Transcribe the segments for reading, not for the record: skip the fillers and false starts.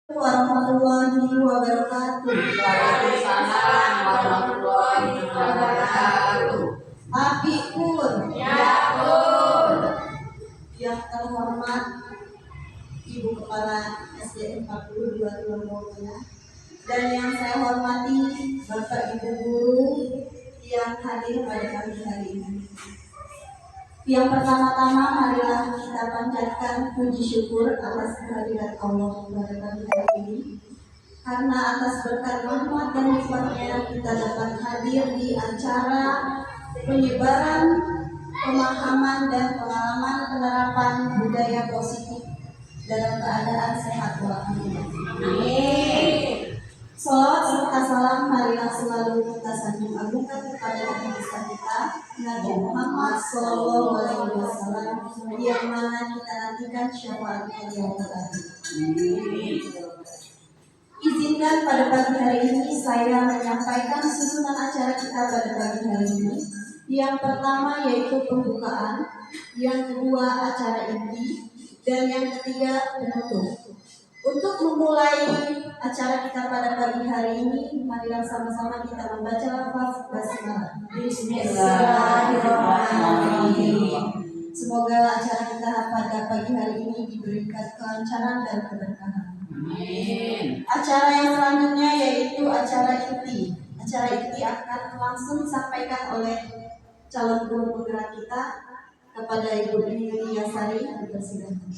Warahmatullahi wabarakatuh. Waalaikumsalam warahmatullahi wabarakatuh. Abi Pur, Ya Pur. yang terhormat Ibu Kepala SDN 42 Tulungagung, dan yang saya hormati Bapak Ibu Guru yang hadir pada pagi hari ini. Yang pertama-tama marilah kita panjatkan puji syukur atas kehadiran Allah pada pagi hari ini. Karena atas berkat rahmat dan nikmatnya kita dapat hadir di acara penyebaran pemahaman dan pengalaman penerapan budaya positif dalam keadaan sehat walafiat. Amin. Salawat serta salam marilah selalu kita sanjung agungkan kepada Nabi besar kita, Nabi Muhammad SAW, yang mana kita nantikan syafaatnya di akhirat. Izinkan pada pagi hari ini saya menyampaikan susunan acara kita pada pagi hari ini. Yang pertama yaitu pembukaan, yang kedua acara inti, dan yang ketiga penutup. Untuk memulai acara kita pada pagi hari ini, marilah sama-sama kita membaca lafaz basmalah. Bismillahirrahmanirrahim. Semoga acara kita pada pagi hari ini diberikan kelancaran dan keberkahan. Amin. Acara yang selanjutnya yaitu acara inti. Acara inti akan langsung disampaikan oleh calon guru penggerak kita kepada Ibu Emilia Sari. Dipersilakan.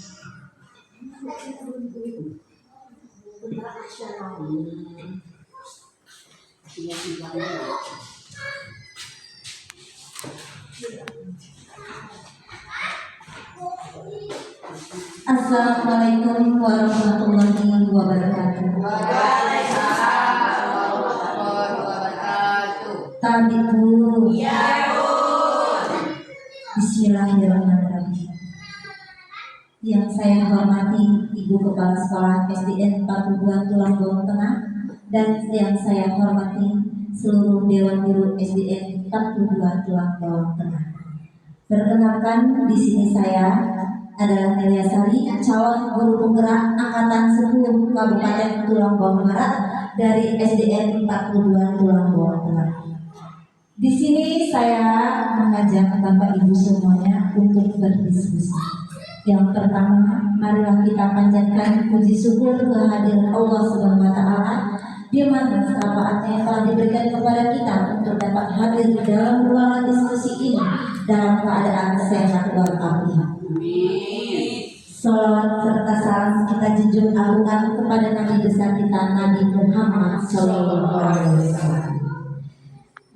Assalamualaikum warahmatullahi wabarakatuh. Waalaikumsalam warahmatullahi wabarakatuh. Tabiku. Ya Pur. Bismillahirrahmanirrahim. Yang saya hormati Ibu Kepala Sekolah SDN 42 Tulungagung Tengah, dan yang saya hormati seluruh Dewan Guru SDN 42 Tulungagung Tengah. Perkenalkan, di sini saya adalah Emilia Sari, calon guru penggerak angkatan 10 Kabupaten Tulungagung Barat dari SDN 42 Tulungagung Tengah. Di sini saya mengajak Bapak Ibu semuanya untuk berdiskusi. Yang pertama, marilah kita panjatkan puji syukur kehadiran Allah Subhanahu wa Ta'ala, di mana syafaatnya yang telah diberikan kepada kita untuk dapat hadir di dalam ruangan diskusi ini dalam keadaan sehat walafiat. Salawat serta salam kita junjung agungkan kepada Nabi besar kita, Nabi Muhammad SAW.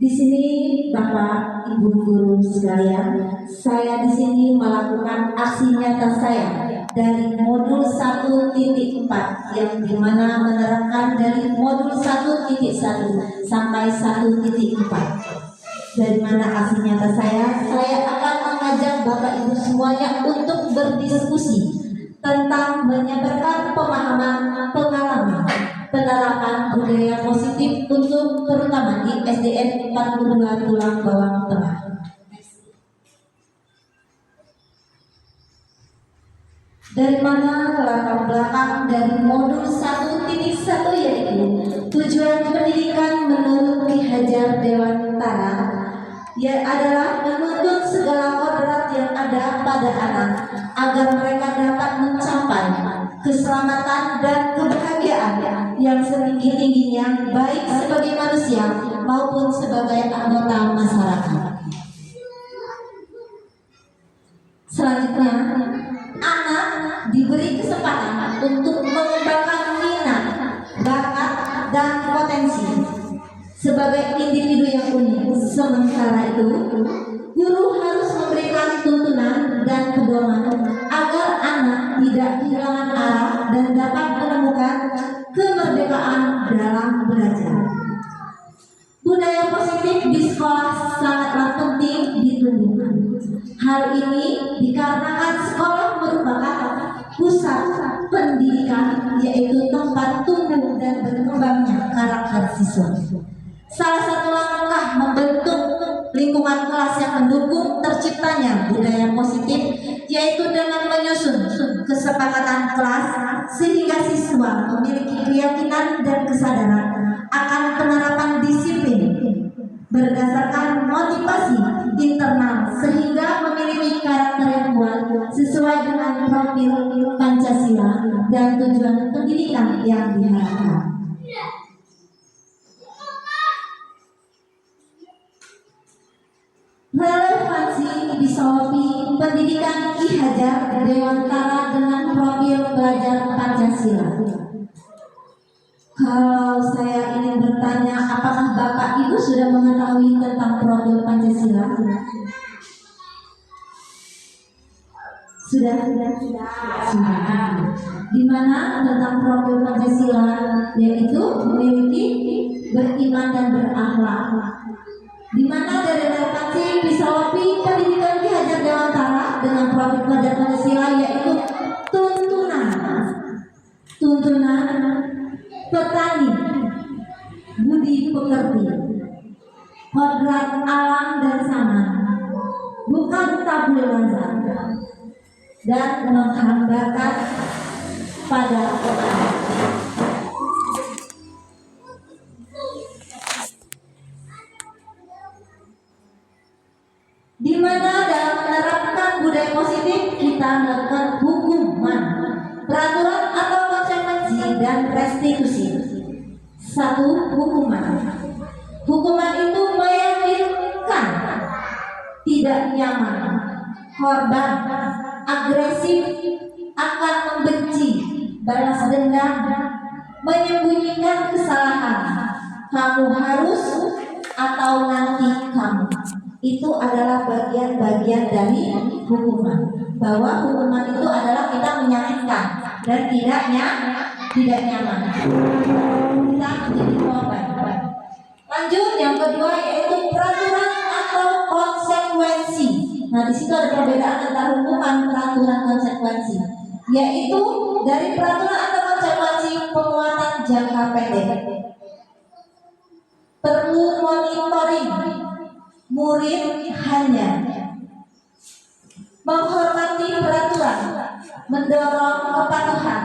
Di sini Bapak Ibu guru sekalian, saya di sini melakukan aksi nyata saya dari modul 1.4 yang dimana menerapkan dari modul 1.1 sampai 1.4. Dari mana aksi nyata saya akan mengajak Bapak Ibu semuanya untuk berdiskusi tentang menyebarkan pemahaman, pengalaman, penerapan budaya positif untuk terutama di SDN 42 Tulungagung Tengah. Dari mana latar belakang dari modul 1.1 yaitu tujuan pendidikan menurut Ki Hajar Dewantara yang adalah menuntut segala kodrat yang ada pada anak agar mereka dapat mencapai keselamatan dan kebahagiaan yang setinggi-tingginya, baik sebagai manusia maupun sebagai anggota masyarakat. Selanjutnya, anak diberi kesempatan untuk mengembangkan minat, bakat, dan potensi sebagai individu yang unik. Sementara itu, guru harus memberikan tuntunan dan pedoman agar anak tidak kehilangan arah dan dapat menemukan kemerdekaan dalam belajar. Budaya positif di sekolah sangatlah penting ditumbuhkan. Hal ini dikarenakan sekolah merupakan pusat pendidikan, yaitu tempat tumbuh dan berkembangnya karakter siswa. Salah satu langkah membentuk lingkungan kelas yang mendukung terciptanya budaya positif yaitu dengan menyusun kesepakatan kesepakatan kelas sehingga siswa memiliki keyakinan dan kesadaran akan penerapan disiplin berdasarkan motivasi internal sehingga memiliki karakter yang kuat sesuai dengan profil Pancasila dan tujuan pendidikan yang diharapkan. Relevansi filosofi pendidikan Ki Hajar Dewantara dengan profil pelajar Pancasila. Kalau saya ingin bertanya, apakah Bapak Ibu sudah mengetahui tentang profil Pancasila? Sudah. Di mana tentang profil Pancasila, yaitu memiliki beriman dan berakhlak. Di mana dari relevansi filosofi pendidikan Ki Hajar Dewantara dengan profil pelajar Pancasila yaitu tuntunan petani, budi pekerti, kodrat alam dan zaman, bukan tabul lazar, dan menghambakan pada orang. Di mana dalam menerapkan budaya positif kita melakukan hukuman, peraturan atau konsekuensi dan restitusi. Satu, hukuman. Hukuman itu meyakinkan tidak nyaman, korban agresif akan membenci, balas dendam, menyembunyikan kesalahan. Kamu harus atau nanti kamu. Itu adalah bagian-bagian dari hukuman. Bahwa hukuman itu adalah kita menyakitkan dan tidak nyaman. Kita menjadi korban. Lanjut yang kedua yaitu peraturan atau konsekuensi. Nah di situ ada perbedaan antara hukuman, peraturan, konsekuensi. Yaitu dari peraturan atau konsekuensi penguatan jangka pendek. Perlu monitoring. Murid hanya menghormati peraturan, mendorong kepatuhan,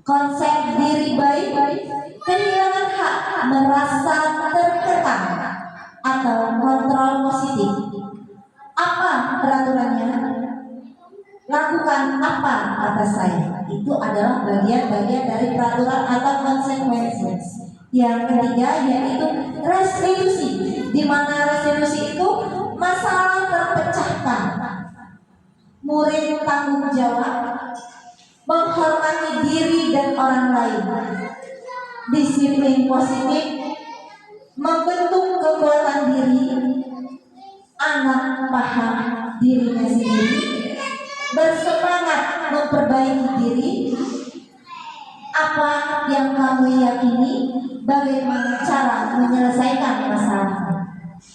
konsep diri baik, kehilangan hak, merasa terkekang, atau kontrol positif. Apa peraturannya? Lakukan apa kata saya. Itu adalah bagian-bagian dari peraturan atau konsekuensi. Yang ketiga yaitu restitusi, di mana restitusi itu masalah terpecahkan. Murid tanggung jawab, menghormati diri dan orang lain, disiplin positif, membentuk kekuatan diri, anak paham dirinya sendiri, bersemangat memperbaiki diri. Apa yang kamu yakini? Bagaimana cara menyelesaikan masalah?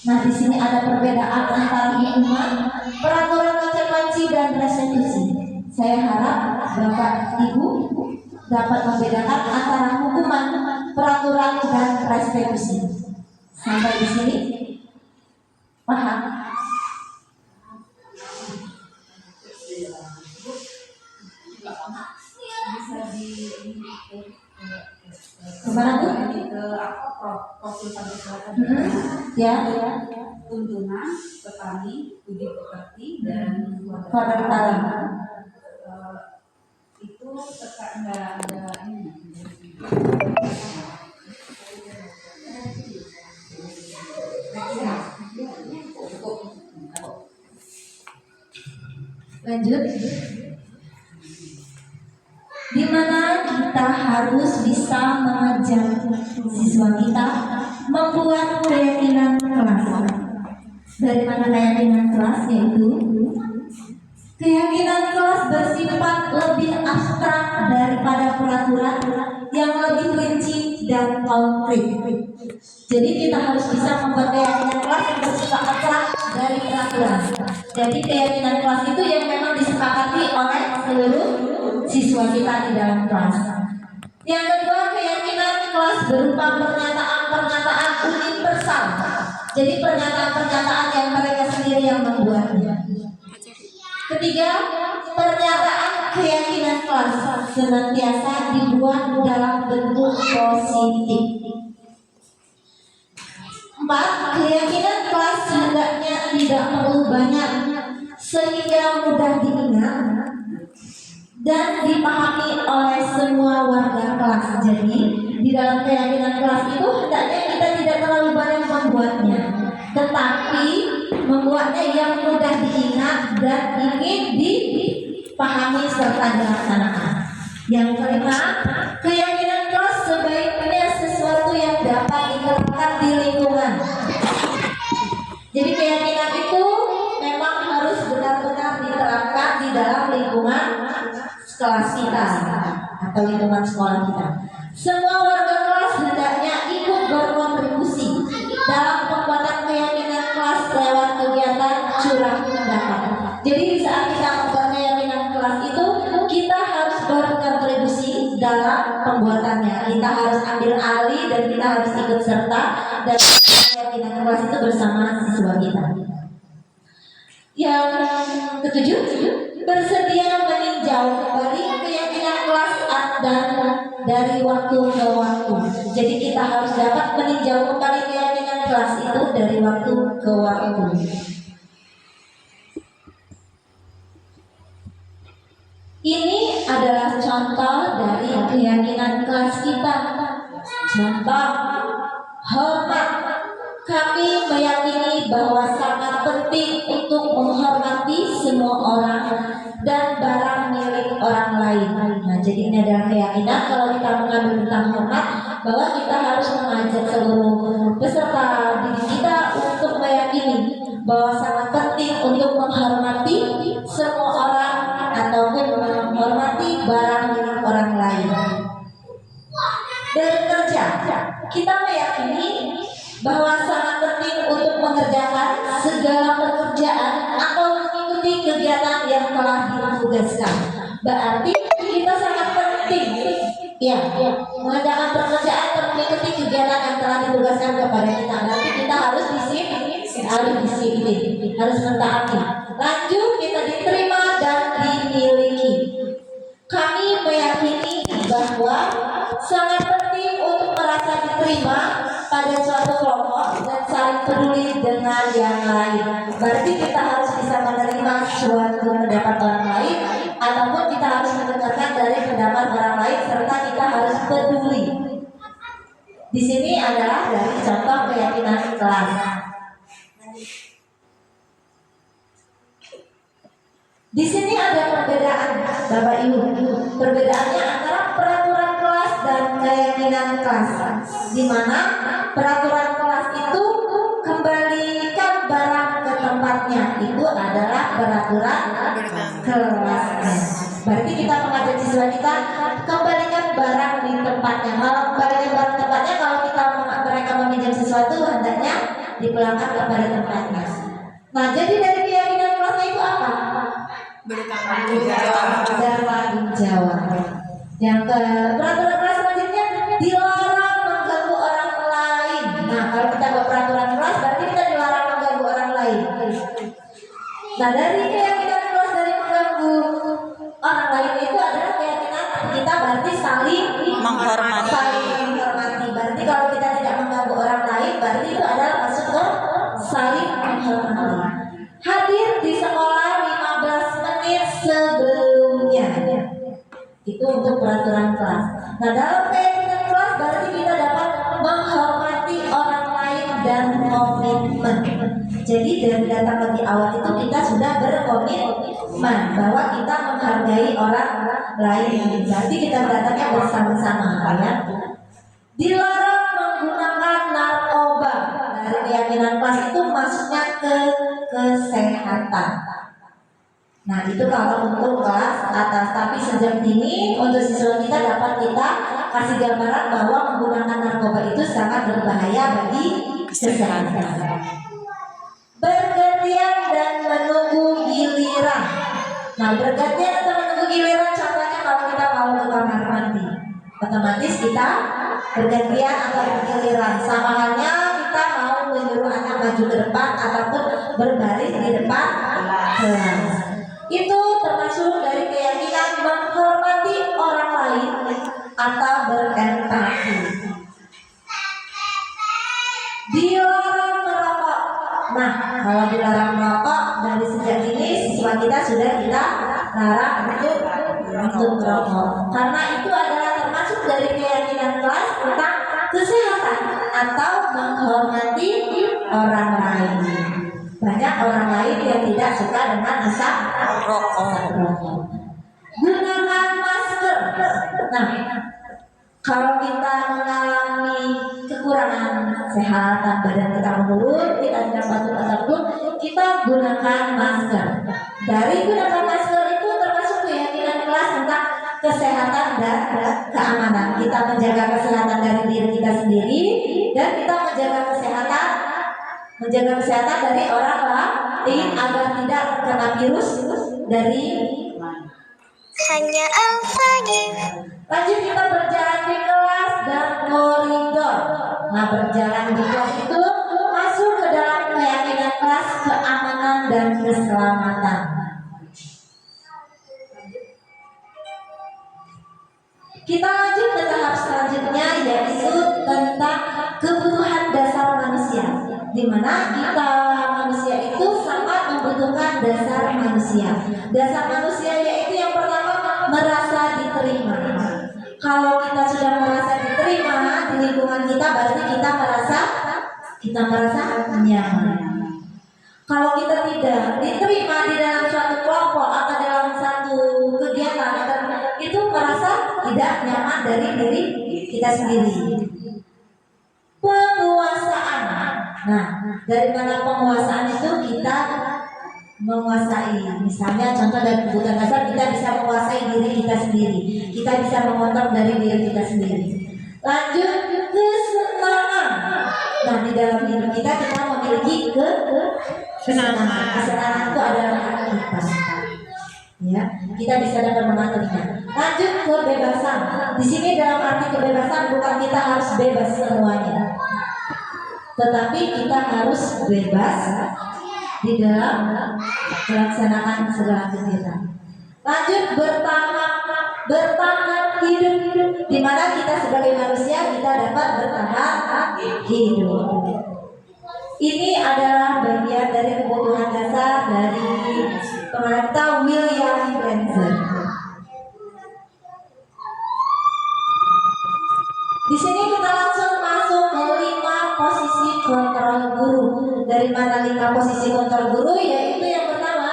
Nah, di sini ada perbedaan antara hukuman, peraturan, konsekuensi, dan restitusi. Saya harap Bapak Ibu dapat membedakan antara hukuman, peraturan, dan restitusi. Sampai di sini paham? Kemana Bu? Ke apa profil Pancasila Ya. tuntunan, petani, budi pekerti dan Kodrat alam. Itu nggak ada ini. Lanjut. Di mana kita harus bisa mengajar siswa kita membuat keyakinan kelas. Dari mana keyakinan kelas? Yaitu keyakinan kelas bersifat lebih abstrak daripada peraturan yang lebih rinci dan konkret. Jadi kita harus bisa membuat keyakinan kelas yang bersifat abstrak dari peraturan. Jadi keyakinan kelas itu yang memang disepakati oleh seluruh siswa kita di dalam kelas. Yang kedua, keyakinan kelas berupa pernyataan-pernyataan universal. Jadi pernyataan-pernyataan yang mereka sendiri yang membuatnya. Ketiga, pernyataan keyakinan kelas senantiasa dibuat dalam bentuk positif. 4. Keyakinan kelas hendaknya tidak perlu banyak sehingga mudah diingat dan dipahami oleh semua warga kelas. Jadi di dalam keyakinan kelas itu hendaknya kita tidak terlalu banyak membuatnya, tetapi membuatnya yang mudah diingat dan ingin dipahami serta dilaksanakan. Yang kelima, keyakinan kelas sebaiknya sesuatu yang dapat diterapkan di lingkungan. Jadi keyakinan itu memang harus benar-benar diterapkan di dalam lingkungan kelas kita atau lingkungan sekolah kita. Semua warga kelas hendaknya ikut berkontribusi dalam pembuatan keyakinan kelas lewat kegiatan curah pendapat. Jadi saat kita membuat keyakinan kelas itu kita harus berkontribusi dalam pembuatannya. Kita harus ambil alih dan kita harus ikut serta dalam keyakinan kelas itu bersama siswa kita. Yang ketujuh, bersedia meninjau kembali keyakinan kelas dan dari waktu ke waktu. Jadi kita harus dapat meninjau kembali keyakinan kelas itu dari waktu ke waktu. Ini adalah contoh dari keyakinan kelas kita. Contoh, hormat. Kami meyakini bahwa sangat penting untuk menghormati semua orang dan barang milik orang lain. Nah, jadi ini adalah keyakinan kalau kita mengambil tentang hormat, bahwa kita harus mengajak seluruh peserta didik kita untuk meyakini bahwa sangat penting untuk menghormati semua orang ataupun menghormati barang milik orang lain. Bekerja, kita meyakini bahwa sangat penting untuk mengerjakan segala pekerjaan atau mengikuti kegiatan yang telah ditugaskan. Berarti kita sangat penting mengerjakan pekerjaan atau mengikuti kegiatan yang telah ditugaskan kepada kita. Berarti kita harus disiplin, harus mentaati. Lanjut, kita diterima dan dimiliki. Kami meyakini bahwa sangat penting untuk merasa diterima pada suatu kelompok dan saling peduli dengan yang lain. Berarti kita harus bisa menerima suatu pendapat orang lain ataupun kita harus mendengarkan dari pendapat orang lain serta kita harus peduli. Di sini adalah dari contoh keyakinan kelas. Di sini ada perbedaan, Bapak Ibu. Perbedaannya antara peraturan kelas dan keyakinan kelas. Di mana peraturan kelas itu kembalikan barang ke tempatnya, itu adalah peraturan kelasnya. Berarti kita mengajak siswa kita kembalikan barang di tempatnya. Kalau kembalikan barang tempatnya, kalau mereka meminjam sesuatu hendaknya dipulangkan kepada tempatnya. Nah, jadi dari keyakinan kelasnya itu apa? Bertanggung jawab. Yang peraturan kelas selanjutnya, dilarang mengganggu orang lain. Nah, kalau kita buat peraturan kelas berarti kita dilarang mengganggu orang lain. Nah, dari keyakinan kelas dari mengganggu orang lain itu adalah keyakinan kita berarti saling menghormati. Berarti kalau kita tidak mengganggu orang lain berarti itu adalah maksud saling menghormati. Hadir di sekolah 15 menit sebelumnya. Itu untuk peraturan kelas. Nah, dalam keyakinan kelas berarti kita dapat menghormati orang lain dan komitmen. Jadi dari datang lebih awal itu kita sudah berkomitmen bahwa kita menghargai orang lain. Berarti kita datangnya bersama-sama, ya. Dilarang menggunakan narkoba. Dari keyakinan kelas itu maksudnya ke kesehatan. Nah, itu kalau untuk kelas atas. Tapi sejak dini untuk siswa kita dapat kita kasih gambaran bahwa menggunakan narkoba itu sangat berbahaya bagi kesehatan. Bergantian dan menunggu giliran. Nah, bergantian atau menunggu giliran contohnya kalau kita mau ke kamar mandi, otomatis kita bergantian atau bergiliran. Sama halnya kita mau menyuruh anak maju ke depan ataupun berbaris di depan kelas. Itu termasuk dari keyakinan menghormati orang lain atau berempati. Dilarang merokok. Nah, kalau dilarang merokok dari sejak ini siswa kita sudah kita larang untuk merokok. Karena itu adalah termasuk dari keyakinan kelas tentang kesehatan atau menghormati orang lain. Banyak orang lain yang tidak suka dengan asap rokok. Gunakan masker. Nah, kalau kita mengalami kekurangan kesehatan, badan kita menurun, kita sedang batuk atau flu, kita gunakan masker. Dari gunakan masker itu termasuk keyakinan kelas tentang kesehatan dan keamanan. Kita menjaga kesehatan dari diri kita sendiri dan kita menjaga kesehatan dari orang lain agar tidak terkena virus dari hanya Al-Fagif. Lanjut kita berjalan di kelas dan koridor. Nah, berjalan di kelas itu masuk ke dalam keyakinan kelas keamanan dan keselamatan. Kita lanjut ke tahap selanjutnya, yaitu tentang kebutuhan dasar manusia, di mana kita manusia itu sangat membutuhkan dasar manusia. Dasar manusia yaitu yang pertama merasa diterima. Kalau kita sudah merasa diterima di lingkungan kita, berarti kita merasa nyaman. Kalau kita tidak diterima di dalam suatu kelompok atau dalam satu kegiatan, itu merasa tidak nyaman dari diri kita sendiri. Penguasaan. Nah, dari mana penguasaan itu kita menguasai. Misalnya contoh dari kebutuhan dasar, kita bisa menguasai diri kita sendiri. Kita bisa mengontrol dari diri kita sendiri. Lanjut kesenangan. Nah, di dalam hidup kita memiliki kesenangan. Kesenangan itu adalah hak kita. Ya, kita bisa dapat mengaturnya. Lanjut kebebasan. Di sini dalam arti kebebasan bukan kita harus bebas semuanya, tetapi kita harus bebas di dalam melaksanakan segala kegiatan. Lanjut bertahan hidup, di mana kita sebagai manusia kita dapat bertahan hidup. Ini adalah bagian dari kebutuhan dasar dari pengarang William Benson. Di sini kita langsung masuk ke 5 posisi kontrol guru. Dari mana 5 posisi kontrol guru? Yaitu yang pertama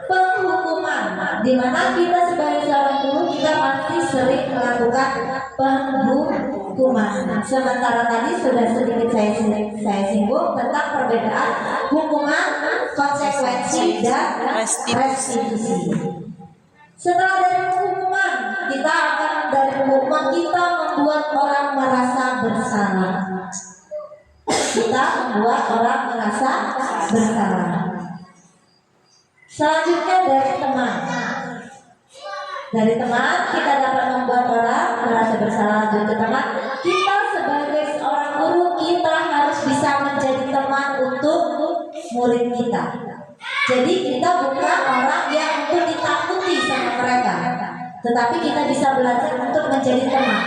penghukuman, di mana kita sebagai seorang guru kita pasti sering melakukan penghukuman. Sementara tadi sudah sedikit saya singgung tentang perbedaan hukuman, konsekuensi, dan restitusi. Setelah dari penghukuman, kita membuat orang merasa bersalah. Kita membuat orang merasa bersalah. Selanjutnya dari teman. Dari teman kita dapat membuat orang merasa bersalah. Dari teman, kita sebagai seorang guru kita harus bisa menjadi teman untuk murid kita. Jadi kita bukan orang yang untuk ditakuti sama mereka, tetapi kita bisa belajar untuk menjadi teman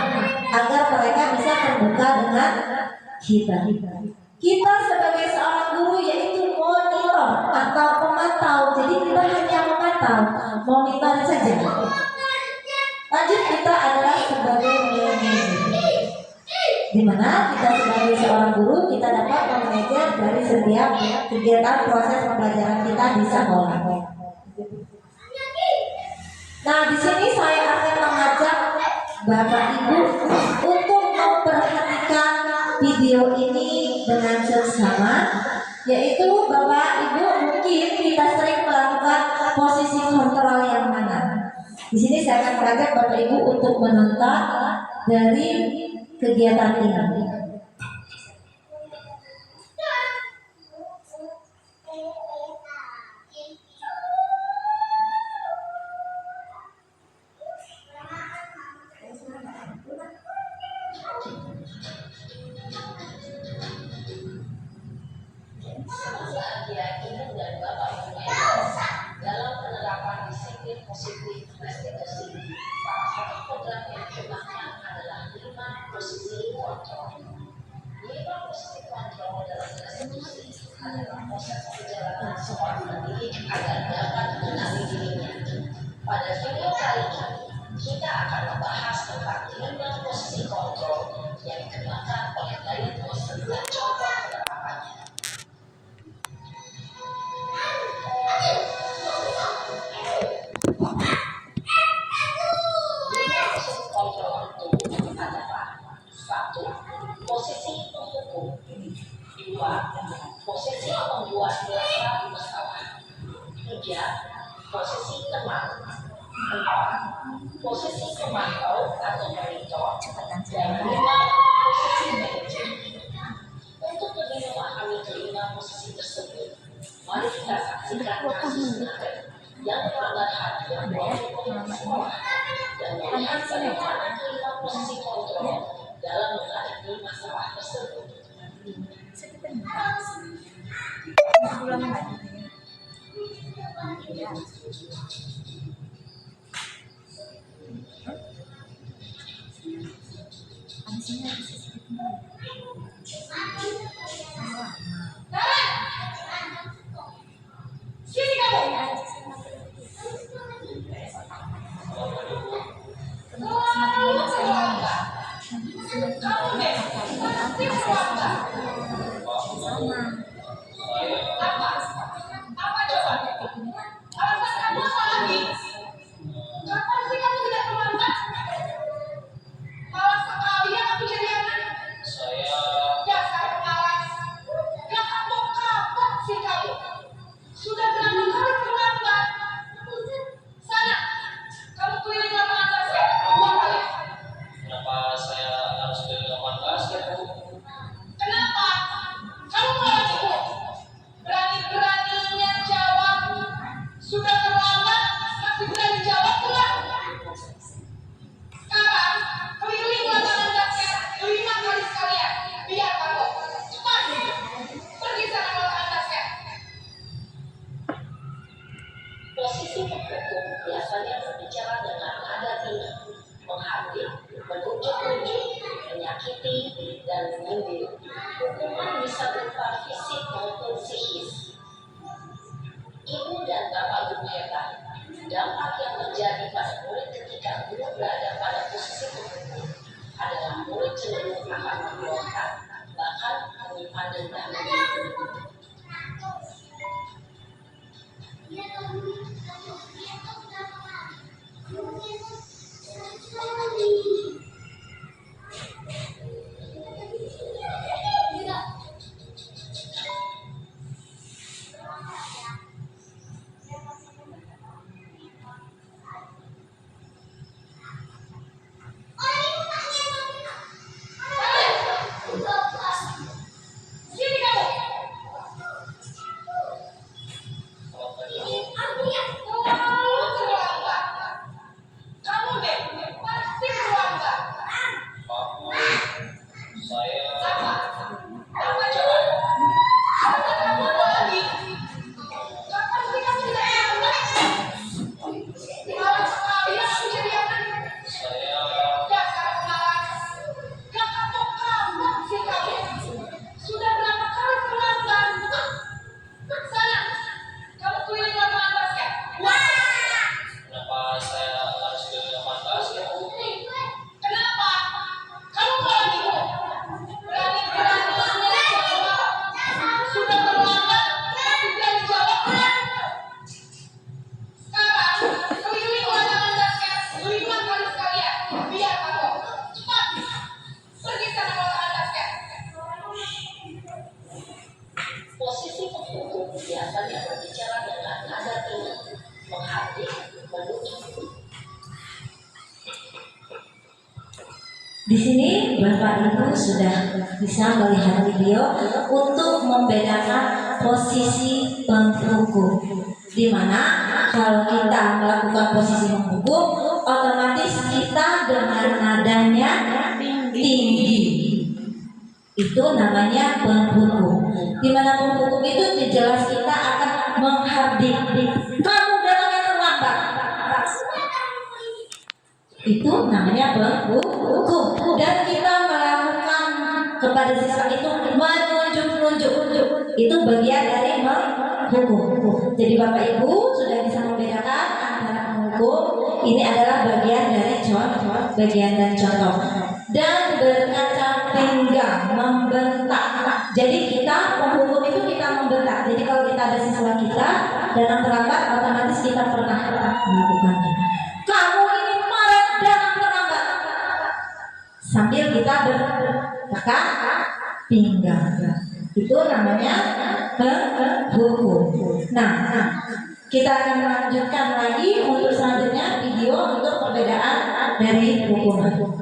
agar mereka bisa terbuka dengan kita. Kita sebagai seorang guru yaitu monitor atau pemantau. Jadi kita hanya memantau, monitor saja. Lanjut kita adalah sebagai manajer, di mana kita sebagai seorang guru kita dapat memanajer dari setiap kegiatan proses pembelajaran kita di sekolah. Nah, di sini saya akan mengajak Bapak Ibu untuk memperhatikan video ini dengan seksama, yaitu Bapak Ibu mungkin kita sering melakukan posisi kontrol yang mana. Di sini saya akan mengajak Bapak Ibu untuk menonton dari kegiatan ini. Dalam penerapan Satu, posisi penghukum. Dua, posisi pembuat dasar bersalah. Tiga, posisi teman. Empat, posisi pemantau atau monitor. Dan lima, posisi manajer. Untuk lebih memahami kelima posisi tersebut, mari kita saksikan kasus nyata yang melanggar hak yang berhubungan sekolah dan melihat bagaimana kelima posisi kontrol dalam menghadapi masalah tersebut. Posisi penghukum biasanya berbicara dengan nada tinggi, menghardik, menunjuk-nunjuk, menyakiti, dan menyindir. Hukuman bisa berupa fisik maupun psikis. Ibu dan bapak guru hebat, dampak yang terjadi pada murid ketika guru berada pada posisi penghukum adalah murid cenderung akan memberontak, bahkan menyimpan dendam. Posisi penghukum biasanya berbicara dengan nada tinggi, menghardik, menunjuk. Di sini Bapak Ibu sudah bisa melihat video untuk membedakan posisi penghukum. Di mana kalau kita melakukan posisi penghukum, otomatis kita dengan nadanya tinggi. Itu namanya penghukum. Di mana penghukum itu jelas kita akan menghardik. Kamu datangnya terlambat. Itu namanya penghukum. Dan kita melakukan kepada siswa itu menunjuk-nunjuk. Itu bagian dari menghukum. Jadi Bapak Ibu sudah bisa membedakan antara penghukum, ini adalah bagian dari contoh, dan berkacang pinggang, membentak. Jadi kita penghukum itu kita membentak. Jadi kalau kita ada siswa kita datang terlambat, otomatis kita pernah melakukannya. Kamu ini marah datang terlambat. sambil kita bertekak pinggang. Itu namanya penghukum. Nah, kita akan melanjutkan lagi untuk selanjutnya video untuk perbedaan dari hukuman.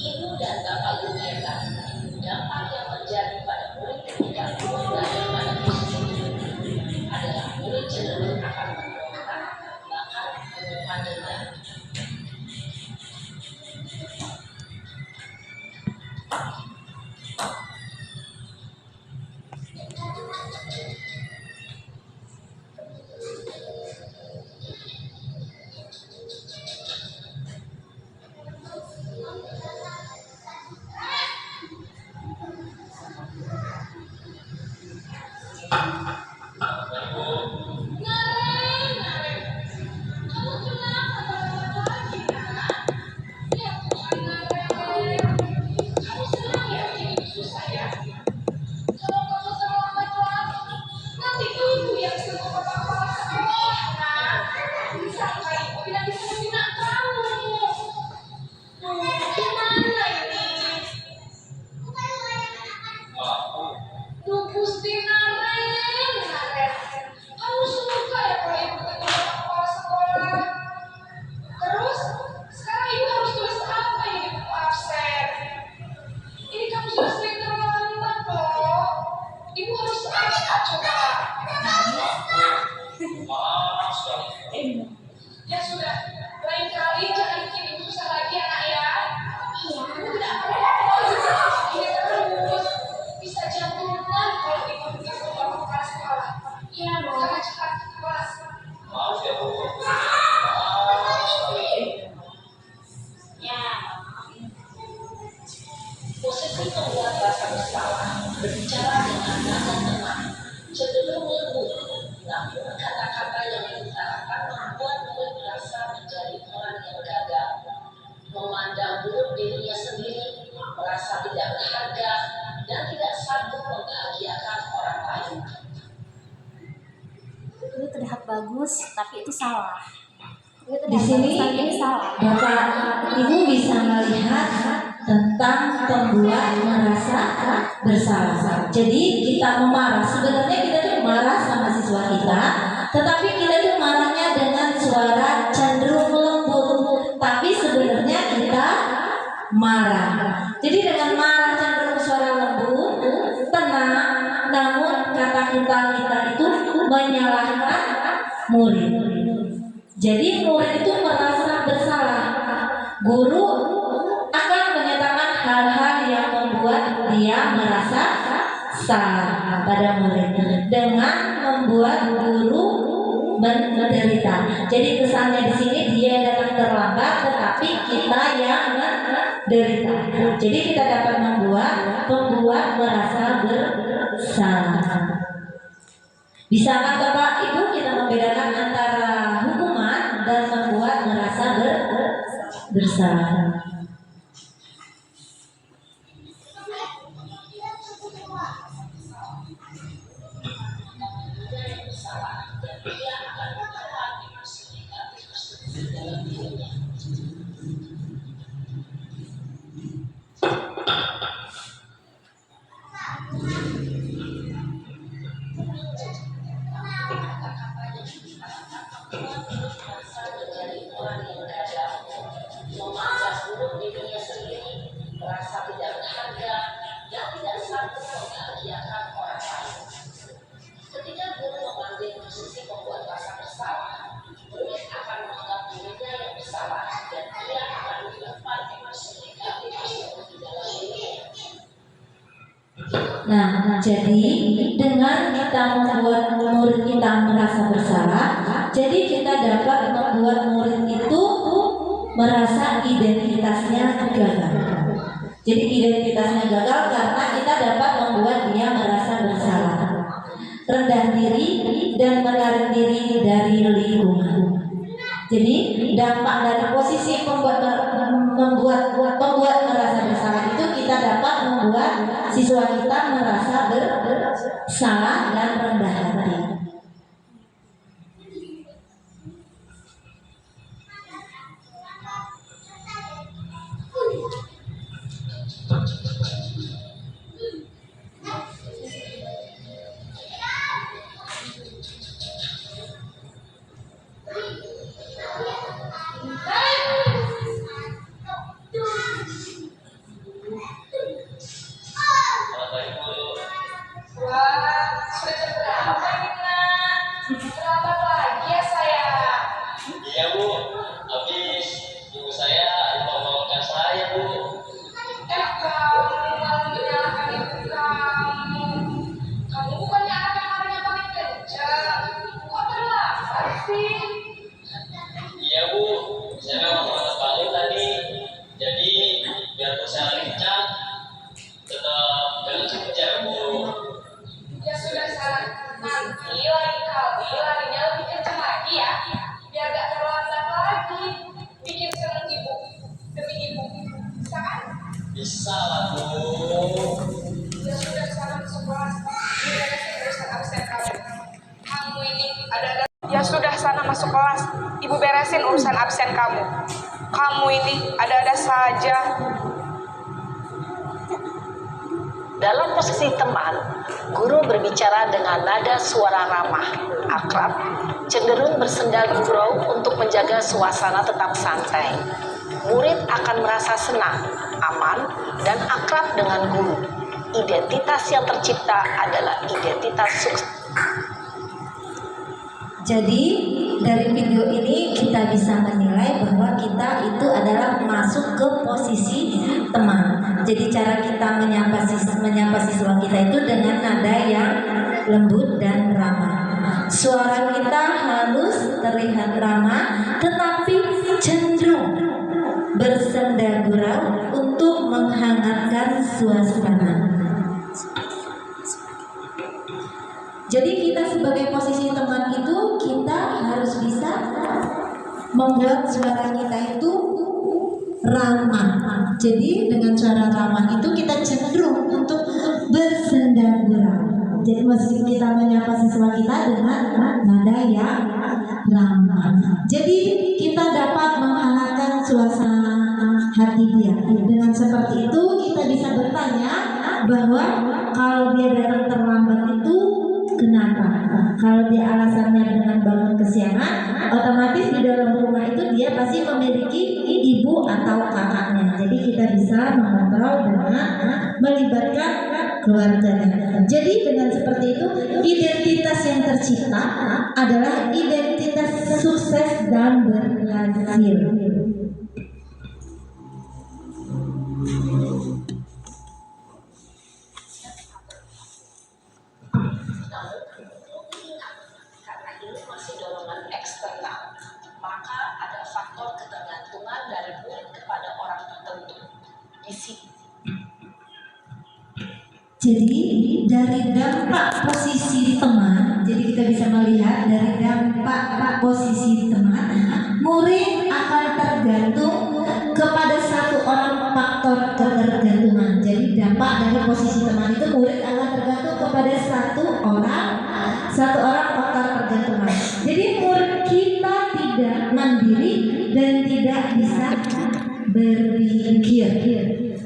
Ibu dan bapak guru hebat. Dampak yang terjadi pada murid ketika guru belajar pada posisi adalah murid cenderung akan memberontak, bahkan menyimpan dendam. Ya sudah, lain kali jangan bikin ibu susah lagi anak ya. Ibu tidak apa-apa, ini terus bisa jantungan kalau ibu begitu bawa ke sekolah. Iya, sekarang cepat ke kelas. Maaf ya Bu. Ya. Posisi membuat rasa bersalah, berbicara dengan nada tenang, cenderung lembut, namun kata-kata yang diutarakan membuat murid merasa menjadi orang yang gagal, memandang buruk dirinya sendiri, merasa tidak berharga, dan tidak sanggup membahagiakan orang lain. Itu terlihat bagus, tapi itu salah. Itu Di sini bagus, tapi ini salah. Bapak Ibu bisa melihat tentang pembuat merasa bersalah. Jadi kita memarah, sebenarnya kita tuh marah sama siswa kita, tetapi kita tuh marahnya dengan suara cenderung lembut, tapi sebenarnya kita marah. Jadi dengan marah cenderung suara lembut, tenang, namun kata-kata kita itu menyalahkan murid. Jadi murid itu merasa bersalah. Guru akan menyatakan hal-hal yang membuat dia merasa salah pada murid dengan membuat guru menderita. Jadi kesannya di sini dia datang terlambat, tetapi kita yang menderita. Jadi kita dapat membuat merasa bersalah. Bisakah Bapak Ibu kita membedakan antara hukuman dan membuat merasa bersalah? Memandang buruk dirinya sendiri, merasa tidak berharga, dan tidak sanggup membahagiakan orang lain. Ketika guru mengambil posisi membuat rasa bersalah, murid akan menganggap dirinya yang bersalah dan dia akan menyimpan emosi negatif tersebut di dalam dirinya. Nah, jadi dengan kita membuat murid kita merasa bersalah, jadi kita dapat membuat murid itu merasa identitasnya gagal. Jadi identitasnya gagal karena kita dapat membuat dia merasa bersalah, rendah diri, dan menarik diri dari lingkungan. Jadi dampak dari posisi membuat merasa bersalah itu kita dapat membuat siswa kita merasa bersalah dan rendah hati. Wah, sudah jam berapa ini, Nak? Selamat pagi ya, sayang. Iya Bu, habis ibu saya membawakan saya Bu. Kamu malah menyalahkan ibu kamu. Kamu bukannya anak yang larinya paling kencang. Kok terlambat sih? Iya Bu, saya memang terlambat balik tadi. Jadi biarpun saya lari kencang, tetap jangan kejar Bu. Ya sudah sana. Nanti lain kali larinya lebih kencang lagi ya. Biar gak terlambat lagi. Bikin seneng ibu. Demi ibu. Bisa kan? Bisa lah Bu. Ya sudah sana masuk kelas. Ini beresin urusan absen kamu. Kamu ini ada. Ya sudah sana masuk kelas. Ibu beresin urusan absen kamu. Kamu ini ada-ada saja. Dalam posisi teman, guru berbicara dengan nada suara ramah, akrab, cenderung bersenda gurau untuk menjaga suasana tetap santai. Murid akan merasa senang, aman, dan akrab dengan guru. Identitas yang tercipta adalah identitas sukses. Jadi dari video ini kita bisa menilai bahwa kita itu adalah masuk ke posisi teman. Jadi cara kita menyapa siswa kita itu dengan nada yang lembut dan ramah. Suara kita halus, terlihat ramah, tetapi cenderung bersenda gurau untuk menghangatkan suasana. Jadi kita sebagai posisi teman itu kita harus bisa membuat suara kita itu ramah. Jadi dengan suara ramah itu kita cenderung untuk bersenda gurau. Jadi mesti kita menyapa siswa kita dengan nada yang ramah. Jadi kita dapat menghangatkan suasana hati dia. Dengan seperti itu kita bisa bertanya bahwa kalau dia datang terlambat itu kenapa? Kalau dia alasannya dengan bangun kesiangan, otomatis di dalam rumah itu dia pasti memiliki ibu atau kakaknya. Jadi kita bisa mengontrol dengan melibatkan keluarganya. Jadi dengan seperti itu, identitas yang tercipta adalah identitas sukses dan berhasil. Karena ini masih dorongan eksternal, maka ada faktor ketergantungan dari murid kepada orang tertentu. Di sini. Jadi dari dampak posisi teman, jadi kita bisa melihat dari dampak posisi teman, murid akan tergantung kepada satu orang faktor ketergantungan. Jadi dampak dari posisi teman itu murid akan tergantung kepada satu orang faktor tergantungan. Jadi murid kita tidak mandiri dan tidak bisa berpikir.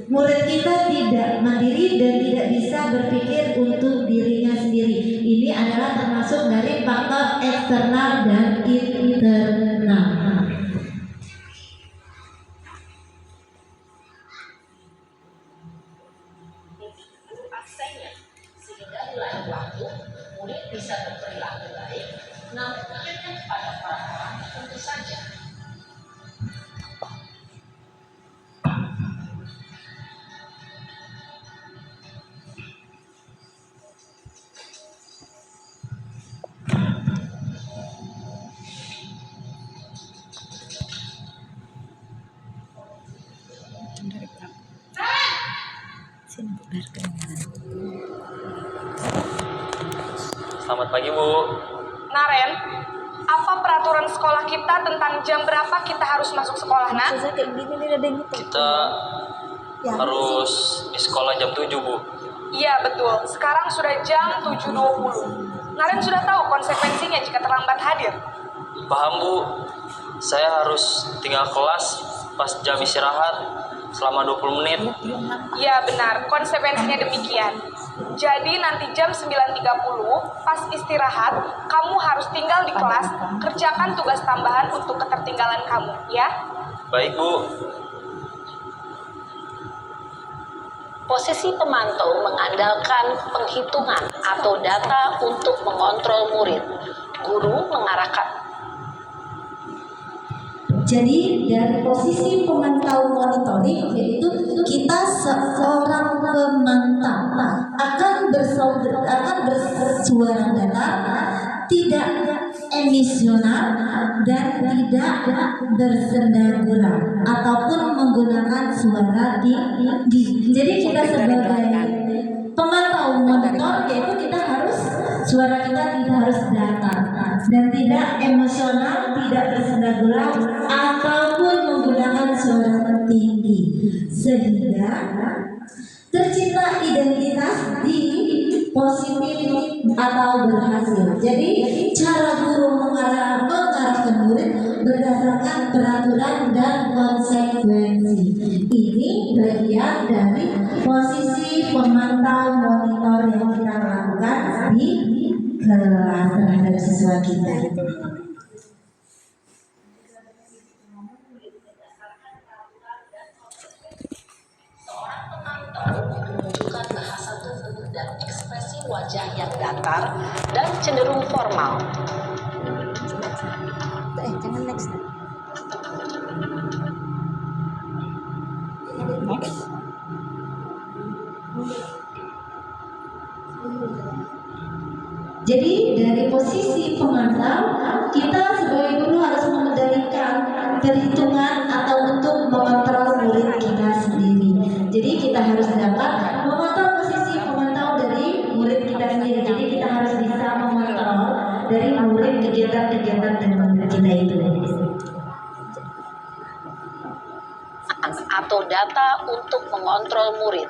Murid kita tidak mandiri dan tidak bisa berpikir untuk dirinya sendiri. Ini adalah termasuk dari faktor eksternal dan internal. Guru absennya, sehingga di lain waktu murid bisa berperilaku baik, namun hanya pada orang-orang tertentu saja. Selamat pagi Bu. Naren, apa peraturan sekolah kita tentang jam berapa kita harus masuk sekolah, Nak? Kita harus di sekolah jam 7, Bu. Iya betul, sekarang sudah jam 7.20. Naren sudah tahu konsekuensinya jika terlambat hadir. Paham, Bu. Saya harus tinggal kelas pas jam istirahat selama 20 menit. Iya benar, konsekuensinya demikian. Jadi nanti jam 9.30 pas istirahat, kamu harus tinggal di kelas, kerjakan tugas tambahan untuk ketertinggalan kamu, ya. Baik, Bu. Posisi pemantau mengandalkan penghitungan atau data untuk mengontrol murid. Guru mengarahkan. Jadi dari posisi pemantau monitoring, yaitu kita seorang pemantau akan bersuara datar, tidak emisional dan tidak bersenda-gurau ataupun menggunakan suara tinggi. Jadi kita sebagai pemantau monitor, yaitu kita harus suara kita tidak harus datar dan tidak emosional, tidak bersenda-gurau ataupun menggunakan suara tinggi, sehingga tercipta identitas di positif atau berhasil. Jadi cara guru mengarahkan murid berdasarkan peraturan dan konsekuensi. Ini bagian dari posisi pemantau monitor yang kita lakukan di kelas terhadap siswa kita. Seorang pemantau menunjukkan bahasa tubuh dan ekspresi wajah yang datar dan cenderung formal. Jangan next. Jadi dari posisi pemantau, kita sebagai guru harus mengendalikan perhitungan atau untuk mengontrol murid kita sendiri. Jadi kita harus dapat memantau posisi pemantau dari murid kita sendiri. Jadi kita harus bisa mengontrol dari murid kegiatan-kegiatan dengan murid kita itu. Atau data untuk mengontrol murid.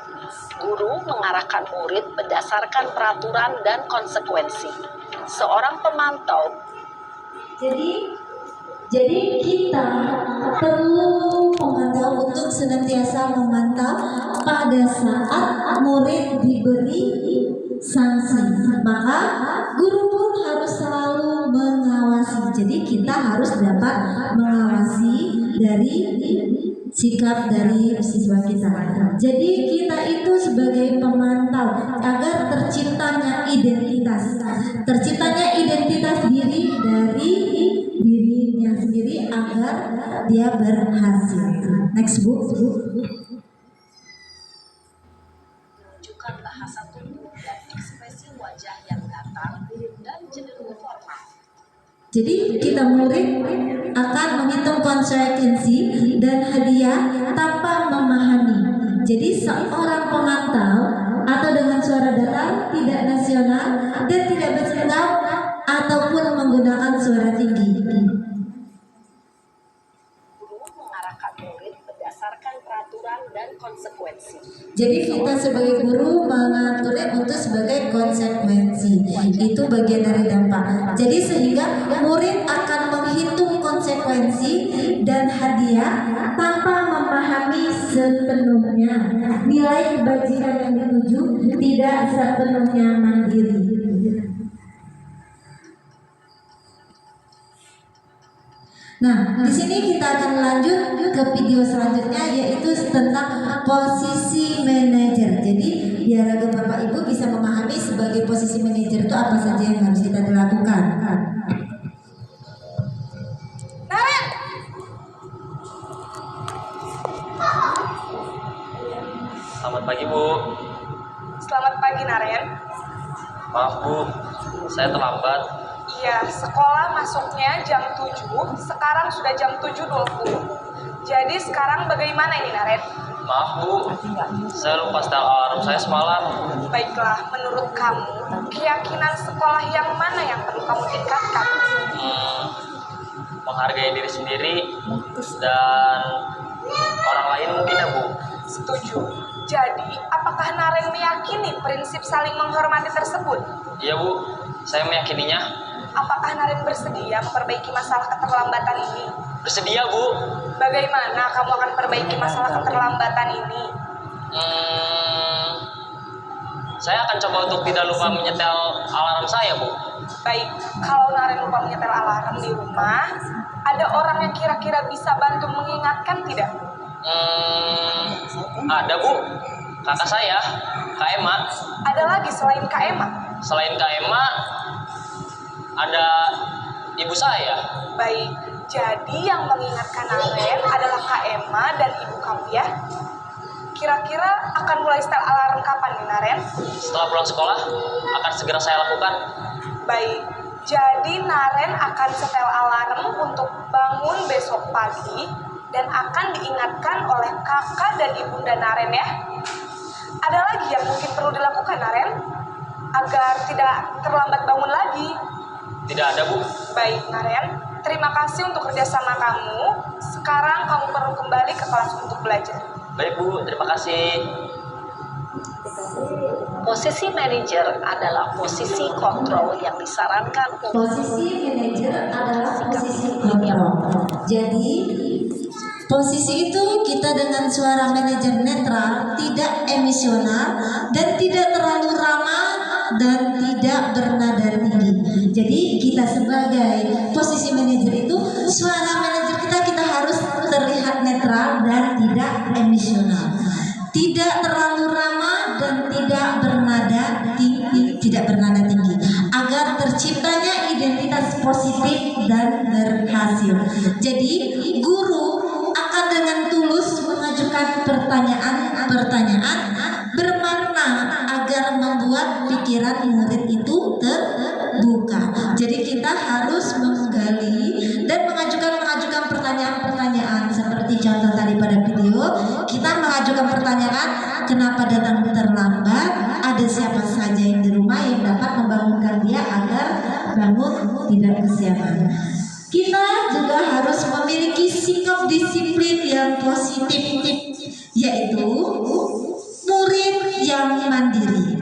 Guru mengarahkan murid berdasarkan peraturan dan konsekuensi. Seorang pemantau. Jadi kita perlu pemantau untuk senantiasa memantau pada saat murid diberi sanksi. Maka guru pun harus selalu mengawasi. Jadi kita harus dapat mengawasi dari sikap dari siswa kita. Jadi kita itu sebagai pemantau agar terciptanya identitas diri dari dirinya sendiri agar dia berhasil. Next book. Menunjukkan bahasa tubuh dan ekspresi wajah yang datar dan cenderung formal. Jadi kita murid akan menghitung konsekuensi dan hadiah tanpa memahami. Jadi seorang pemantau atau dengan suara datar, tidak nasional dan tidak bersendau ataupun menggunakan suara tinggi. Guru mengarahkan murid berdasarkan peraturan dan konsekuensi. Jadi kita sebagai guru mengaturnya untuk sebagai konsekuensi. Itu bagian dari dampak. Jadi sehingga murid akan menghitung konsekuensi dan hadiah tanpa memahami sepenuhnya. Nilai kebajikan yang dituju tidak sepenuhnya mandiri. Nah, di sini kita akan lanjut ke video selanjutnya, yaitu tentang posisi manajer. Jadi biar agar Bapak Ibu bisa memahami sebagai posisi manajer itu apa saja yang harus kita lakukan. Naren, Selamat pagi, Bu. selamat pagi Naren. Maaf, Bu. Saya terlambat. Iya, sekolah masuknya jam 7, sekarang sudah jam 7.20. Jadi sekarang bagaimana ini Naren? Maaf, Bu. Saya lupa setel alarm saya semalam. Baiklah, menurut kamu, keyakinan sekolah yang mana yang perlu kamu tingkatkan? Menghargai diri sendiri dan orang lain mungkin ya, Bu. Setuju. Jadi, apakah Naren meyakini prinsip saling menghormati tersebut? Iya Bu, saya meyakininya. Apakah Naren bersedia memperbaiki masalah keterlambatan ini? Bersedia Bu. Bagaimana kamu akan perbaiki masalah keterlambatan ini? Saya akan coba untuk tidak lupa menyetel alarm saya Bu. Baik, kalau Naren lupa menyetel alarm di rumah, ada orang yang kira-kira bisa bantu mengingatkan tidak? Ada Bu, kakak saya, Kak Emma. Ada lagi selain Kak Emma? Selain Kak Emma, ada ibu saya. Baik, jadi yang mengingatkan Naren adalah Kak Emma dan ibu kamu ya? Kira-kira akan mulai setel alarm kapan nih Naren? Setelah pulang sekolah, akan segera saya lakukan. Baik, jadi Naren akan setel alarm untuk bangun besok pagi dan akan diingatkan oleh kakak dan ibunda Naren ya. Ada lagi yang mungkin perlu dilakukan Naren agar tidak terlambat bangun lagi? Tidak ada Bu. Baik Naren, terima kasih untuk kerjasama kamu. Sekarang kamu perlu kembali ke kelas untuk belajar. Baik Bu, terima kasih. Posisi manajer adalah posisi kontrol yang disarankan untuk Posisi manajer adalah posisi kontrol. Jadi posisi itu kita dengan suara manajer netral, tidak emisional dan tidak terlalu ramah dan tidak bernada tinggi. Jadi kita sebagai posisi manajer itu suara manajer kita harus terlihat netral dan tidak emisional. Tidak terlalu ramah dan tidak bernada tinggi agar terciptanya identitas positif dan berhasil. Jadi guru akan dengan tulus mengajukan pertanyaan bermakna agar membuat pikiran murid itu terbuka. Jadi kita harus menggali dan mengajukan pertanyaan seperti contoh tadi pada video. Kita mengajukan pertanyaan, kenapa datang terlambat? Ada siapa saja yang di rumah yang dapat membangunkan dia agar bangun tidak kesiangan. Kita juga harus memiliki sikap disiplin yang positif, yaitu murid yang mandiri,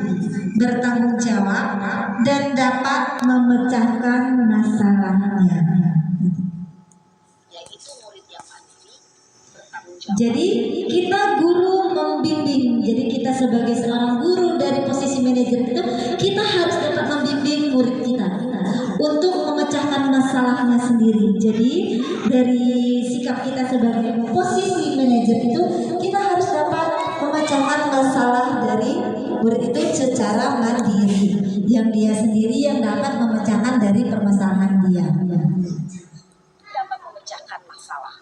bertanggung jawab, dan dapat memecahkan masalahnya. yaitu murid yang mandiri, bertanggung jawab. Jadi kita guru membimbing. Jadi kita sebagai seorang guru dari posisi manajer itu, kita harus dapat membimbing murid kita untuk memecahkan masalahnya sendiri. Jadi dari sikap kita sebagai posisi manajer itu, kita harus dapat memecahkan masalah dari murid itu secara mandiri, yang dia sendiri yang dapat memecahkan dari permasalahan dia. Dapat memecahkan masalah.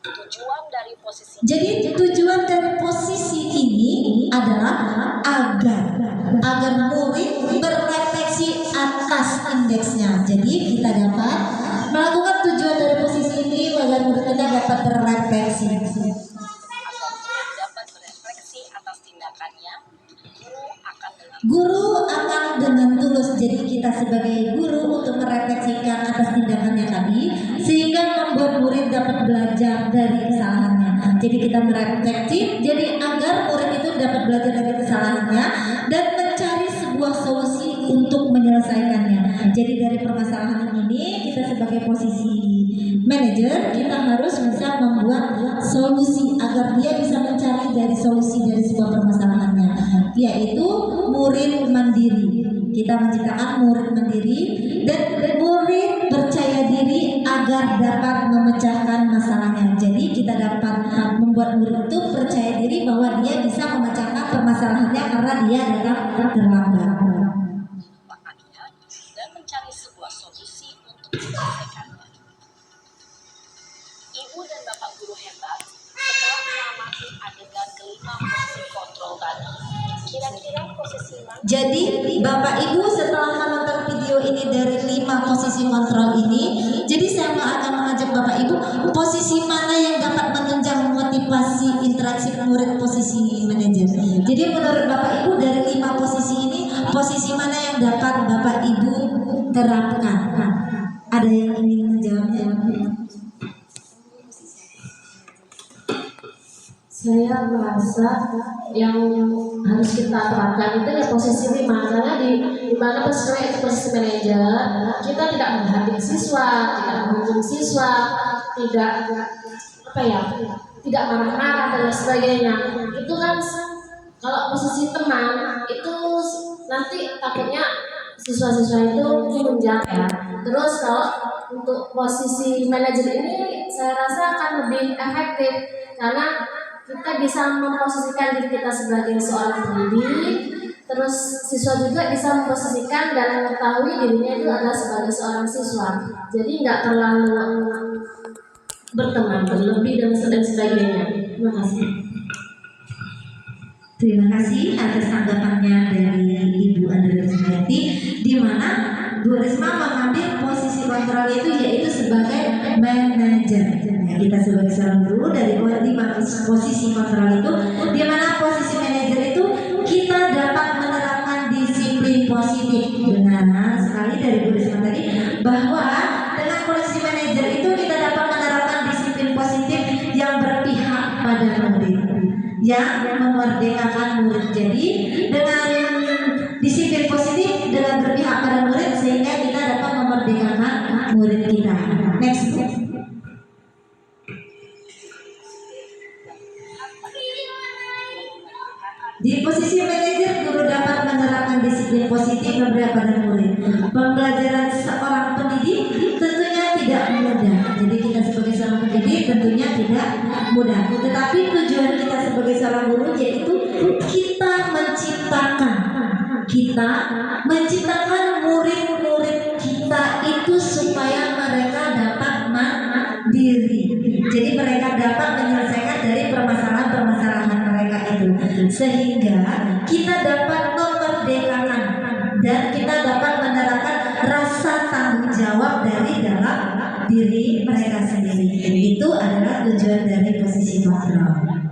Tujuan dari posisi Jadi tujuan dari posisi ini adalah agar murid berefleksi atas indeksnya. Jadi kita dapat melakukan tujuan dari posisi ini agar murid kita dapat berefleksi. agar murid dapat berefleksi atas tindakannya, Guru akan dengan tulus. Jadi kita sebagai guru untuk merefleksikan atas tindakannya tadi, sehingga membuat murid dapat belajar dari kesalahannya. Jadi kita merefleksi, jadi agar murid itu dapat belajar dari kesalahannya dan mencari sebuah solusi untuk menyelesaikannya. Jadi dari permasalahan ini, kita sebagai posisi manajer, kita harus bisa membuat solusi agar dia bisa mencari dari solusi dari sebuah permasalahannya, yaitu murid mandiri. Kita menciptakan murid mandiri dan murid percaya diri agar dapat memecahkan masalahnya. Jadi kita dapat membuat murid itu percaya diri bahwa dia bisa memecahkan permasalahannya karena dia datang terlambat. dan mencari sebuah solusi untuk menyelesaikannya. Ibu dan bapak guru hebat, setelah mengamati adegan kelima posisi kontrol tadi, kira-kira posisi mana? Jadi Bapak Ibu setelah menonton video ini dari 5 posisi kontrol ini, jadi saya akan mengajak Bapak Ibu posisi mana yang dapat menunjang motivasi interaksi murid posisi manajer. Jadi menurut Bapak Ibu dari 5 posisi ini, posisi mana yang dapat Bapak Ibu terapkan? Ada yang ingin menjawabnya? Saya merasa yang harus kita terapkan itu ya posisi 5, karena di mana posisinya itu posisi manajer, kita tidak menghargai siswa, tidak menghukum siswa, tidak tidak marah-marah dan lain sebagainya. Itu kan kalau posisi teman itu nanti takutnya siswa-siswa itu menjauh ya. Terus kalau untuk posisi manajer ini saya rasa akan lebih efektif karena kita bisa memposisikan diri kita sebagai seorang pendidik, terus siswa juga bisa memposisikan dan mengetahui dirinya itu adalah sebagai seorang siswa. Jadi nggak terlalu berteman berlebih dan sebagainya. Terima kasih. Terima kasih atas tanggapannya dari Ibu Andrea Suryati, di mana Bu Risma mengambil posisi kontrol itu yaitu sebagai manajer. Ya, kita sebagai seorang guru dari posisi kontrol itu, di mana posisi manajer itu kita dapat menerapkan disiplin positif. Benar sekali dari Bu Risma tadi bahwa dengan posisi manajer itu kita dapat menerapkan disiplin positif yang berpihak pada murid, yang memerdekakan murid. Jadi dengan disiplin positif dengan berpihak pada murid sehingga kita dapat memerdekakan murid kita. Next. Di posisi manajer, guru dapat menerapkan disiplin positif pada murid. Pembelajaran seorang pendidik tentunya tidak mudah. Jadi kita sebagai seorang pendidik tentunya tidak mudah. Tetapi tujuan kita sebagai seorang guru yaitu kita menciptakan murid-murid kita itu supaya mereka dapat mandiri. Jadi mereka dapat menyelesaikan dari permasalahan-permasalahan mereka itu, sehingga kita dapat memerdekakan dan kita dapat menerapkan rasa tanggung jawab dari dalam diri mereka sendiri. Itu adalah tujuan dari posisi kontrol.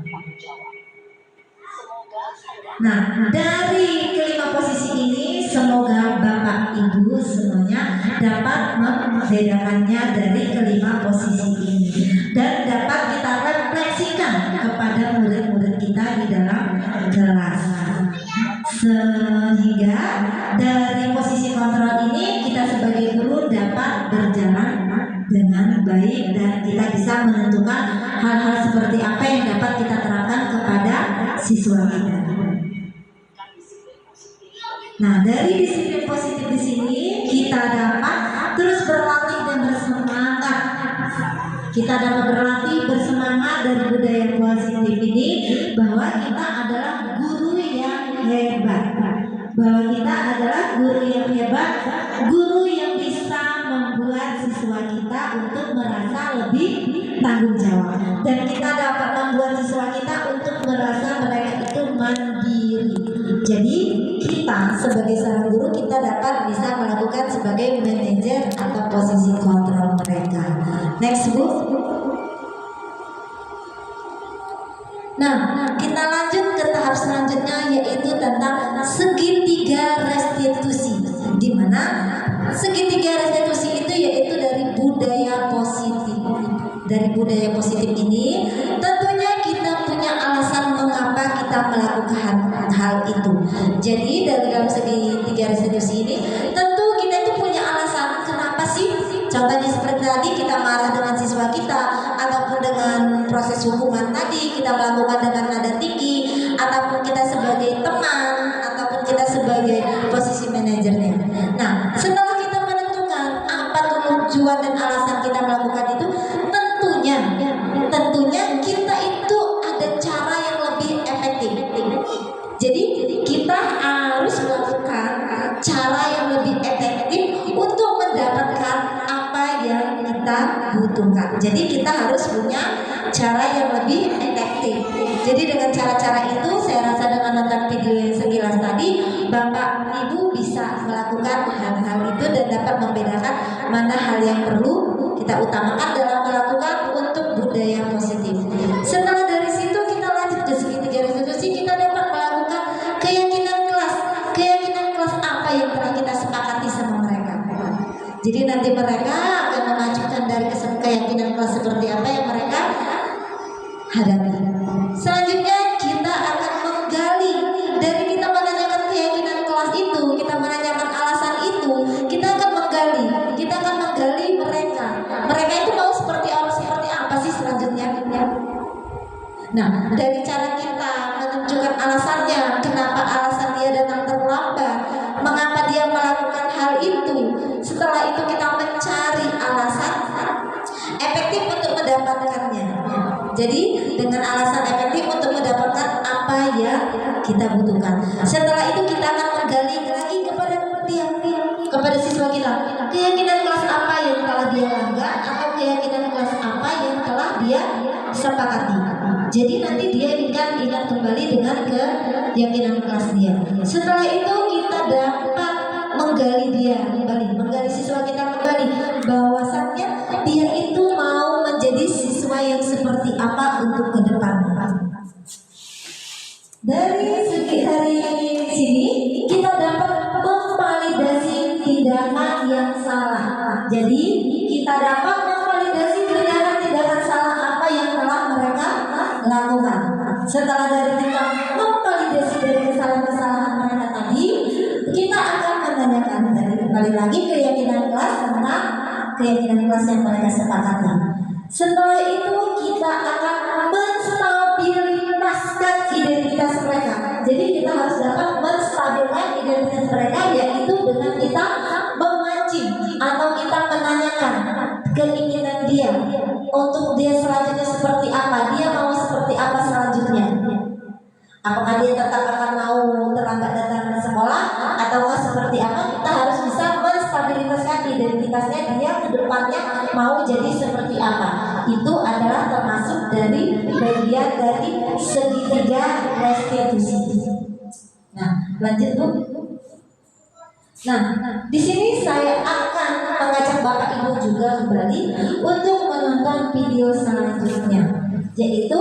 Nah, dari kelima posisi ini semoga Bapak Ibu semuanya dapat membedakannya dari kelima posisi ini dan dapat kita refleksikan kepada murid-murid kita di dalam kelas, sehingga dari posisi kontrol ini kita sebagai guru dapat berjalan dengan baik dan kita bisa menentukan hal-hal seperti apa yang dapat kita terapkan kepada siswa kita. Nah, dari disiplin positif di sini kita dapat terus berlatih dan bersemangat. Kita dapat berlatih bersemangat dari budaya positif ini bahwa kita adalah guru yang hebat. Bahwa kita adalah guru yang hebat, guru yang bisa membuat siswa kita untuk merasa lebih tanggung jawab. Dan kita dapat membuat siswa kita untuk merasa mereka itu mandiri. Jadi kita sebagai seorang guru kita dapat bisa melakukan sebagai manajer atau posisi kontrol mereka. Next Bu. Nah, kita lanjut ke tahap selanjutnya yaitu tentang segitiga restitusi. Di mana segitiga restitusi itu yaitu dari budaya positif. Dari budaya positif ini tentunya kita punya alasan mengapa kita melakukan hal itu. Jadi dalam segitiga restitusi ini tentu kita itu punya alasan kenapa sih. Contohnya seperti tadi kita marah dengan siswa kita, ataupun dengan proses hukuman tadi kita melakukan dengan nada tinggi, ataupun kita sebagai teman, ataupun kita sebagai posisi manajernya. Nah, setelah kita menentukan apa tujuan dan alasan kita melakukan itu, tentunya kita itu ada cara yang lebih efektif. Jadi kita harus melakukan cara yang lebih efektif untuk mendapatkan apa yang kita butuhkan. Jadi kita harus punya cara yang lebih efektif. Jadi dengan cara-cara itu saya rasa dengan nonton video yang sekilas tadi Bapak Ibu bisa melakukan hal-hal itu dan dapat membedakan mana hal yang perlu kita utamakan dalam melakukan untuk budaya positif. Setelah dari situ kita lanjut ke segitiga restitusi, kita dapat melakukan keyakinan kelas apa yang telah kita sepakati sama mereka. Jadi nanti mereka akan mengajukan dari keyakinan kelas seperti apa yang mereka hadapi. Selanjutnya Nah, dari cara kita menunjukkan alasannya, kenapa alasan dia datang terlambat, mengapa dia melakukan hal itu. Setelah itu kita mencari alasan efektif untuk mendapatkannya. Jadi dengan alasan efektif untuk mendapatkan apa yang kita butuhkan. Setelah itu kita akan menggali lagi kepada dia, kepada siswa kita, keyakinan kelas apa yang telah dia langgar atau keyakinan kelas apa yang telah dia sepakati. Jadi nanti dia ingat kembali dengan keyakinan kelas dia. Setelah itu kita dapat menggali dia menggali siswa kita kembali bahwasannya dia itu mau menjadi siswa yang seperti apa untuk ke depan. Dari sini kita dapat memvalidasi tindakan yang salah. Jadi kita dapat memvalidasi tindakan salah apa yang telah mereka lakukan. Setelah dari kita memvalidasi dari kesalahan-kesalahan mereka tadi, kita akan menanyakan dari kembali lagi keyakinan kelas tentang keyakinan kelas yang mereka sepakati. Setelah itu kita akan menstabilitaskan identitas mereka. Jadi kita harus dapat menstabilkan identitas mereka, yaitu dengan kita memancing atau kita menanyakan keinginan dia untuk dia selanjutnya seperti apa, dia mau seperti apa selanjutnya. Apakah dia tetap akan mau terlambat datang ke sekolah ataukah seperti apa? Kita harus bisa menstabilitaskan identitasnya, dia ke depannya mau jadi seperti apa. Itu adalah termasuk dari bagian dari segitiga restitusi. Nah, lanjut Bu. Nah, di sini saya akan mengajak Bapak Ibu juga kembali untuk menonton video selanjutnya, yaitu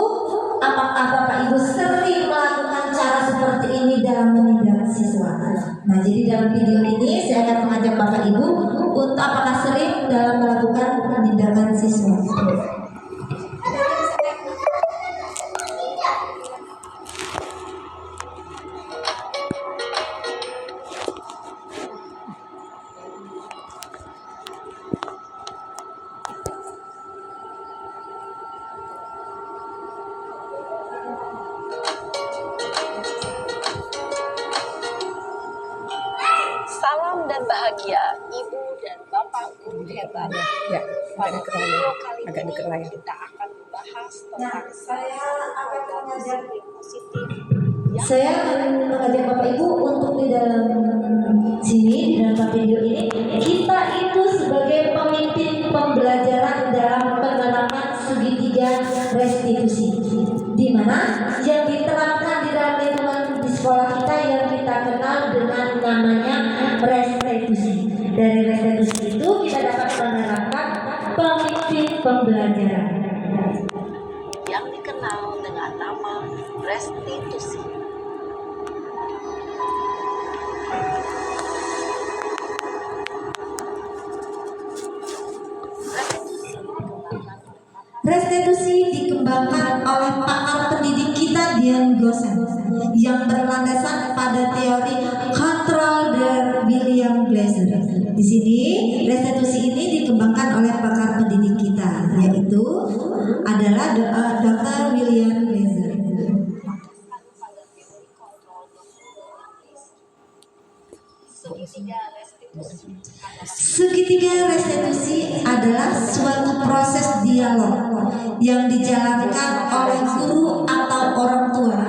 apakah Bapak Ibu sering melakukan cara seperti ini dalam mendidik siswa. Nah, jadi dalam video ini saya akan mengajak Bapak Ibu untuk apakah sering dalam melakukan pendidikan siswa. Salam dan bahagia Ibu dan Bapak Guru hebat. Pada video kali ini kita akan membahas tentang Saya akan mengajak positif. Saya akan mengajak Bapak Ibu untuk di dalam sini, di dalam video ini, kita itu sebagai pemimpin pembelajaran dalam penerapan segitiga restitusi, di mana yang diterapkan di dalam lingkungan di sekolah kita yang kita kenal dengan namanya restitusi. Dari restitusi itu kita dapat menerapkan pemimpin pembelajaran yang dikenal dengan nama restitusi. Restitusi dikembangkan oleh pakar pendidik kita Dian Gosen yang berlandasan pada teori kontrol dari William Glasser. Di sini restitusi ini dikembangkan oleh pakar pendidik kita, yaitu adalah Dr. William Glasser. Segitiga restitusi adalah suatu proses dialog yang dijalankan oleh guru atau orang tua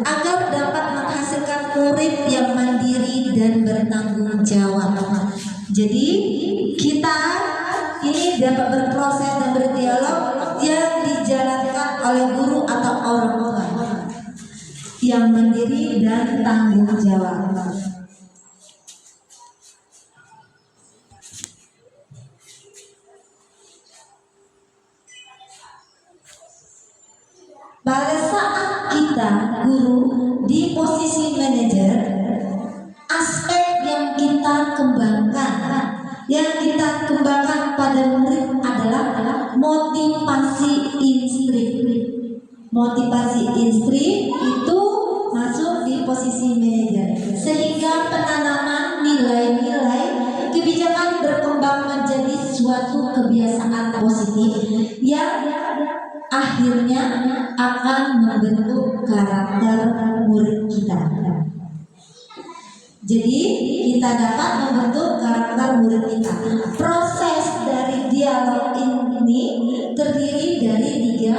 agar dapat menghasilkan murid yang mandiri dan bertanggung jawab. Jadi kita ini dapat berproses dan berdialog yang dijalankan oleh guru atau orang tua yang mandiri dan tanggung jawab. Pada saat kita guru di posisi manajer, aspek yang kita kembangkan pada murid adalah motivasi instrik. Motivasi instrik itu masuk di posisi manajer, sehingga penanaman nilai-nilai kebijakan berkembang menjadi suatu kebiasaan positif yang akhirnya akan membentuk karakter murid kita. Jadi kita dapat membentuk karakter murid kita. Proses dari dialog ini terdiri dari tiga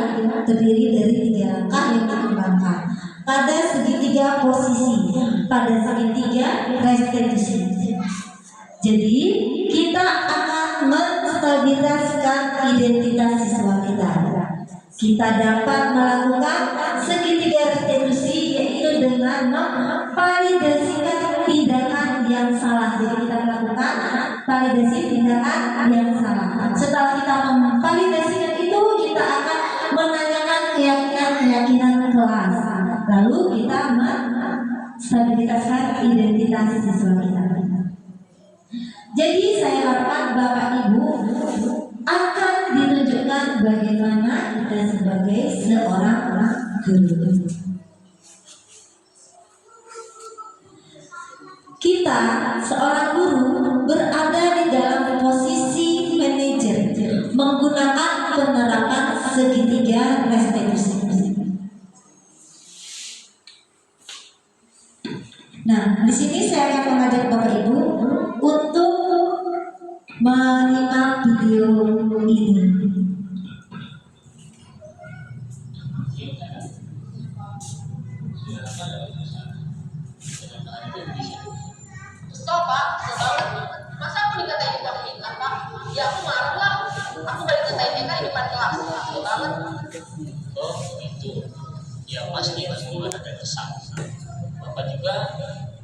langkah yang dikembangkan. Pada segitiga posisi, pada segitiga restitusi. Jadi kita akan menstabiliskan identitas siswa kita. Kita dapat melakukan segitiga restitusi, yaitu dengan memvalidasikan tindakan yang salah. Jadi kita melakukan validasi tindakan yang salah. Setelah kita memvalidasikan itu, kita akan menanyakan keyakinan kelas. Lalu kita menstabiliskan identitas siswa kita. Jadi saya harapkan Bapak Ibu akan ditunjukkan bagaimana kita sebagai seorang guru. Kita seorang guru berada di dalam posisi manajer menggunakan penerapan segitiga restitusi. Nah, di sini saya akan mengajak Bapak Ibu untuk menyimak video ini. Stop Pak, masa aku dikatain di depan tingkat Pak? Ya aku marah lah, aku balik katain TK di depan kelas. Betul banget. Oh itu, ya pasti kamu ada kesal. Bapak juga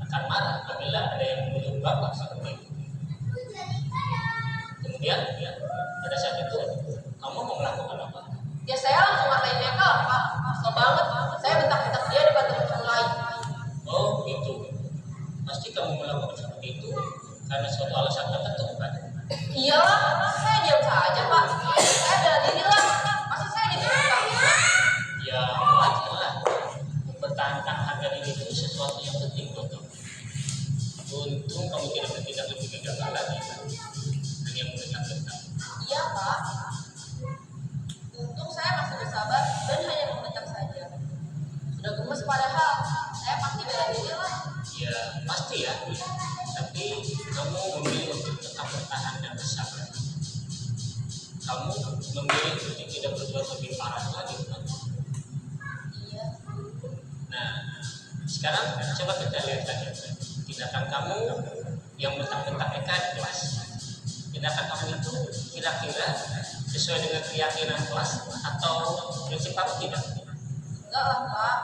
akan marah apabila ada yang menuduh Bapak seperti itu. Kemudian ya, pada saat itu kamu mau melakukan apa? Ya saya langsung ngatain TK Pak, kesel banget. Saya bentak-bentak dia di depan teman-teman lain. Oh gitu, pasti kamu melakukan seperti itu karena suatu alasan tertentu kan? Iyalah, saya diam saja Pak. Saya bela diri lah, masa saya dituduh? Ya wajar lah, mempertahankan harga diri itu sesuatu yang penting buat kamu. Untung kamu tidak bertindak lebih gegabah lagi kan? Hanya membentak-bentak. Iya Pak, untung saya masih bersabar dan hanya membentak saja. Sudah gemes padahal, saya pasti bela diri lah. Ya pasti ya, tapi kamu memilih untuk tetap bertahan dan bersabar. Kamu memilih untuk tidak berbuat lebih parah lagi kan? Iya. Nah, sekarang coba kita lihat lagi tindakan kamu yang bentak-bentak Eka di kelas. Tindakan kamu itu kira-kira sesuai dengan keyakinan kelas atau prinsip apa tidak? Enggak lah Pak,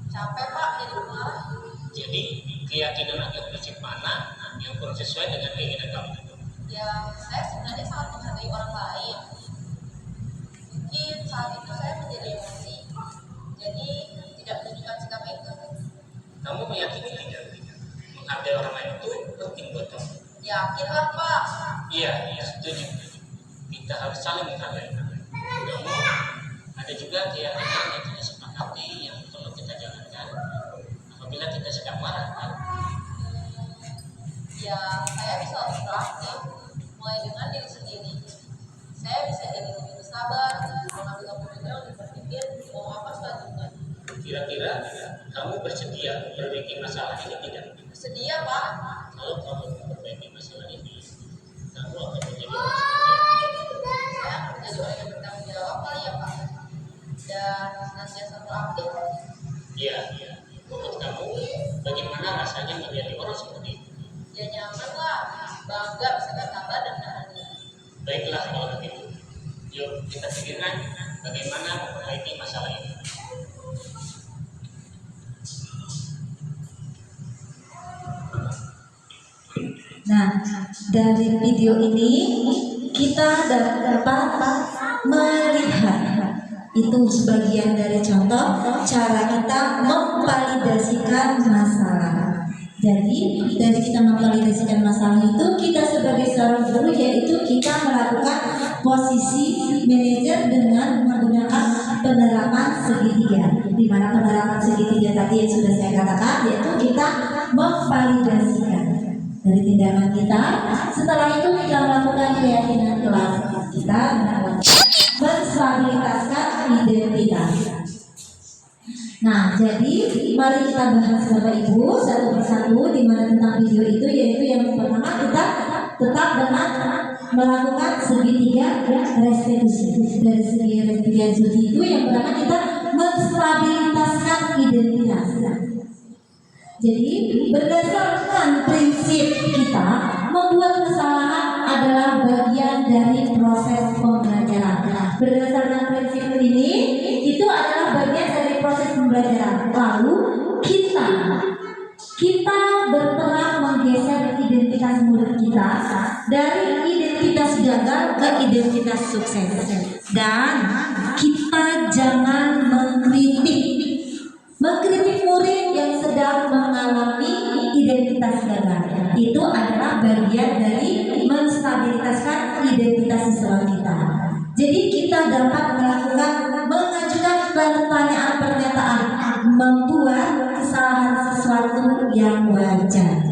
capek Pak jadi marah. Jadi keyakinan atau prinsip mana yang kurang sesuai dengan keinginan kamu? Ya saya sebenarnya sangat menghargai orang lain. Mungkin saat itu saya menjadi emosi, jadi tidak menunjukkan sikap itu. Kamu meyakini tidak menghargai orang lain itu penting buat kamu? Yakinlah Pak. Iya, setuju. Kita harus saling menghargai. Namun ada juga keyakinan yang kita sepakati yang perlu kita jalankan apabila kita sedang marah kan? Ya saya bisa lebih proaktif, mulai dengan diri sendiri. Saya bisa jadi lebih bersabar, mengambil keputusan untuk berpikir mau apa selanjutnya. Kira-kira kamu bersedia memperbaiki masalah ini tidak? Bersedia Pak. Kalau kamu memperbaiki masalah ini, kamu akan menjadi Saya akan menjadi orang yang bertanggung jawab kali ya Pak. Dan senantiasa proaktif. Iya. Menurut kamu, bagaimana rasanya menjadi orang seperti itu? Ya nyaman lah, bangga bisa bersabar dan menahan diri. Baiklah kalau begitu. Yuk kita pikirkan bagaimana memperbaiki masalah ini. Nah, dari video ini kita dapat melihat itu sebagian dari contoh cara kita memvalidasikan masalah. Jadi dari kita memvalidasikan masalah itu, kita sebagai seorang guru yaitu kita melakukan posisi manajer dengan menggunakan penerapan segitiga. Di mana penerapan segitiga tadi yang sudah saya katakan, yaitu kita memvalidasikan dari tindakan kita. Setelah itu kita melakukan keyakinan kelas kita, menstabilitaskan identitas. Nah, jadi mari kita bahas Bapak Ibu satu persatu di mana tentang video itu, yaitu yang pertama kita tetap dengan melakukan segitiga restitusi. Dari segi restitusi itu yang pertama kita menstabilitaskan identitas. Jadi berdasarkan prinsip kita, membuat kesalahan adalah bagian dari proses pembelajaran. Berdasarkan prinsip ini, itu adalah bagian dari proses pembelajaran. Lalu kita berperan menggeser identitas murid kita dari identitas gagal ke identitas sukses. Dan kita jangan mengkritik murid yang sedang mengalami identitas gagal. Itu adalah bagian dari menstabilitaskan identitas siswa kita. Jadi kita dapat mengajukan pertanyaan-pernyataan, membuat kesalahan sesuatu yang wajar.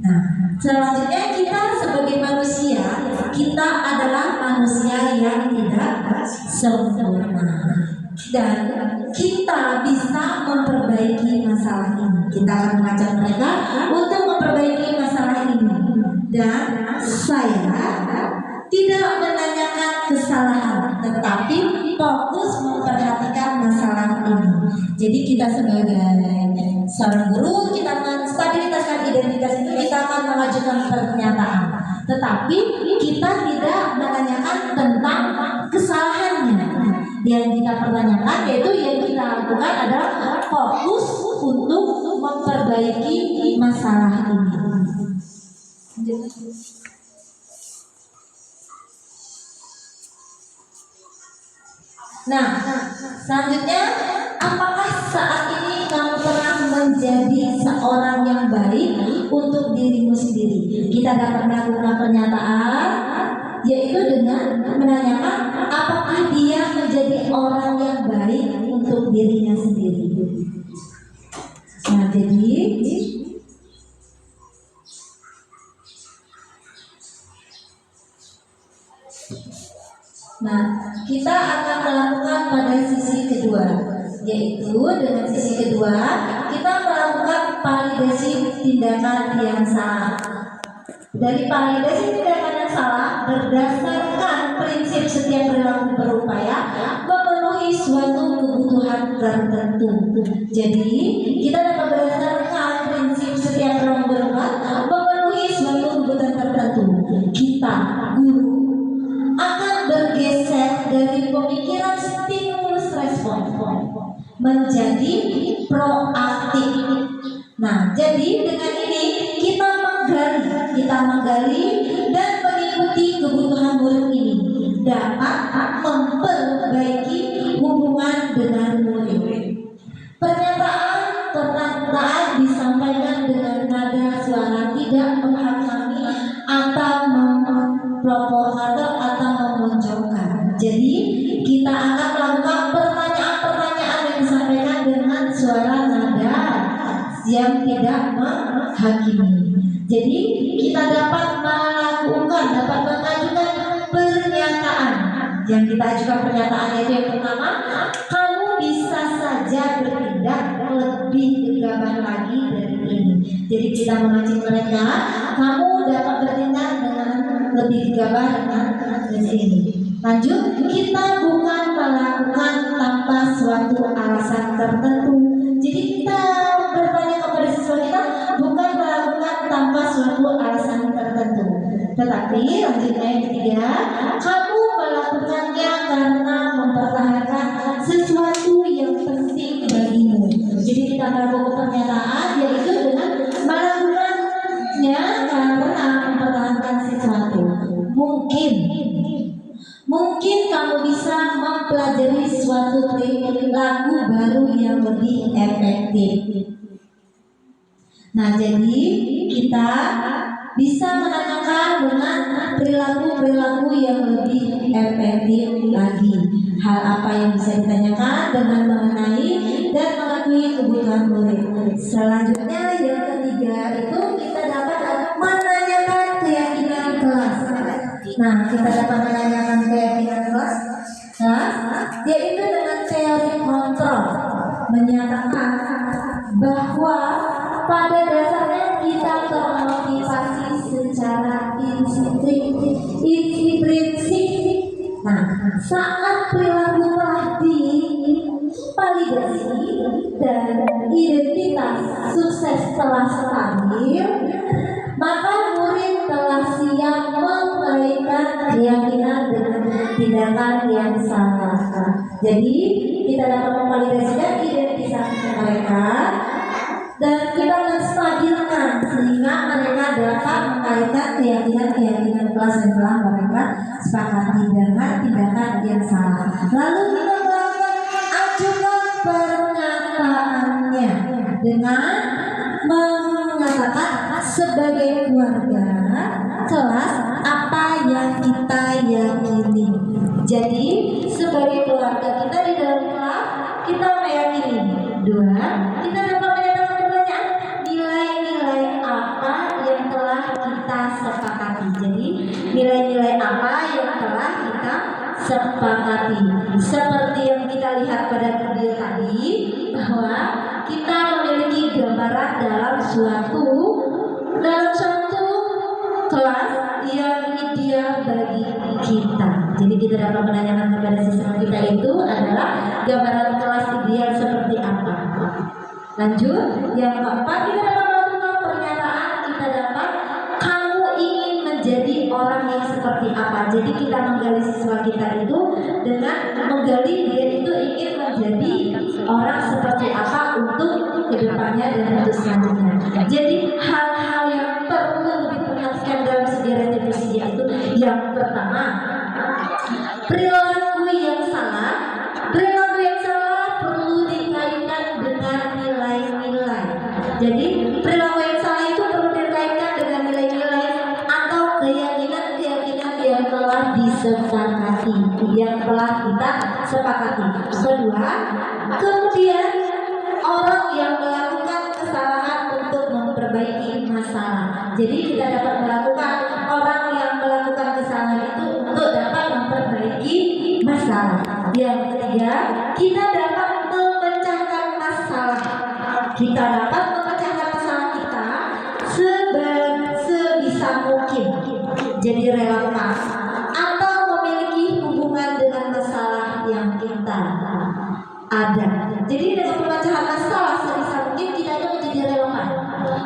Nah, selanjutnya kita sebagai manusia, kita adalah manusia yang tidak sempurna. Dan kita bisa memperbaiki masalah ini. Kita akan mengajak mereka untuk memperbaiki masalah ini. Dan saya tidak menanyakan kesalahan, tetapi fokus memperhatikan masalah ini. Jadi kita sebagai seorang guru, kita menstabilitaskan identitas itu, kita akan mengajukan pernyataan. Tetapi kita tidak menanyakan tentang kesalahannya. Yang kita pertanyakan, yaitu yang kita lakukan adalah fokus untuk memperbaiki masalah ini. Nah, selanjutnya, apakah saat ini kamu pernah menjadi seorang yang baik untuk dirimu sendiri? Kita dapat melakukan pernyataan, yaitu dengan menanyakan apakah dia menjadi orang yang baik untuk dirinya sendiri. Nah, jadi kita akan melakukan pada sisi kedua, yaitu dengan sisi kedua kita melakukan validasi tindakan yang salah. Dari validasi tindakan yang salah berdasarkan prinsip setiap perilaku berupaya memenuhi suatu kebutuhan tertentu. Jadi kita dapat berdasarkan prinsip setiap perilaku berupaya memenuhi suatu kebutuhan tertentu. Kita guru akan bergeser dari pemikiran stimulus respon menjadi proaktif. Nah, jadi dengan ini kita menggali dan mengikuti kebutuhan murid ini dapat memperbaiki hubungan dengan murid. Pernyataan disampaikan dengan nada suara tidak menghakimi atau memprovokasi atau memonjolkan. Jadi kita akan melakukan pertanyaan-pertanyaan yang disampaikan dengan suara nada yang tidak menghakimi. Jadi kita dapat mengajukan pernyataan. Yang kita ajukan pernyataan itu yang pertama, kamu bisa saja bertindak lebih gegabah lagi dari ini. Jadi kita memancing mereka, kamu dapat bertindak dengan lebih gegabah dengan ini. Lanjut, kita bukan melakukan tanpa suatu alasan tertentu. Jadi kita bertanya kepada siswa kita bukan melakukan tanpa suatu alasan tertentu. Tetapi lanjutnya yang ketiga, kamu melakukannya karena mempertahankan sesuatu yang penting bagimu. Jadi kita melakukan pernyataan yaitu dengan melakukannya karena mempertahankan sesuatu. Mungkin kamu bisa mempelajari suatu perilaku baru yang lebih efektif. Nah, jadi kita bisa menanyakan dengan perilaku yang lebih efektif lagi. Hal apa yang bisa ditanyakan dengan mengenai dan mengakui kebutuhan murid. Selanjutnya yang ketiga itu kita dapat menanyakan keyakinan kelas. Nah, kita dapat menanyakan keyakinan kelas, yaitu dengan teori kontrol. Menyatakan menyatakan bahwa pada dasarnya kita termotivasi secara intrinsik. Nah, saat perilaku telah divalidasi dan identitas sukses telah stabil, maka murid telah siap mengaitkan keyakinan dengan tindakan yang salah. Jadi kita dapat memvalidasikan identitas mereka dan kita menstabilkan sehingga mereka dapat mengaitkan keyakinan kelas yang telah mereka sepakati dengan tindakan yang salah. Lalu kita melakukan ajukan pernyataannya dengan mengatakan sebagai keluarga kelas apa yang kita yakini. Jadi sebagai keluarga kita di dalam kelas kita meyakini. Dua, kita dapat menyatakan pertanyaan nilai-nilai apa yang telah kita sepakati. Jadi nilai-nilai apa yang telah kita sepakati. Seperti yang kita lihat pada video tadi bahwa kita memiliki gambaran dalam suatu kelas yang ideal bagi kita. Jadi kita dapat menanyakan kepada siswa kita itu adalah gambaran kelas ideal seperti apa. Lanjut, yang keempat kita dapat melakukan pernyataan. Kita dapat kamu ingin menjadi orang yang seperti apa. Jadi kita menggali siswa kita itu dengan menggali dia itu ingin menjadi orang seperti apa untuk kedepannya dan untuk selanjutnya. Jadi hal-hal yang perlu diperhatikan dalam sejarah restitusi itu yang pertama, perilaku yang salah. Perilaku yang salah perlu dikaitkan dengan nilai-nilai. Jadi perilaku yang salah itu perlu dikaitkan dengan nilai-nilai atau keyakinan yang telah disepakati, yang telah kita sepakati. Kedua, kemudian orang yang melakukan kesalahan untuk memperbaiki masalah. Jadi kita dapat melakukan orang yang melakukan kesalahan itu untuk dapat memperbaiki masalah. Yang ketiga, kita dapat memecahkan masalah. Kita dapat memecahkan masalah kita sebisa mungkin. Jadi relevan atau memiliki hubungan dengan masalah yang kita ada. Jadi dengan pemecahan masalah sebisa mungkin kita itu menjadi relevan.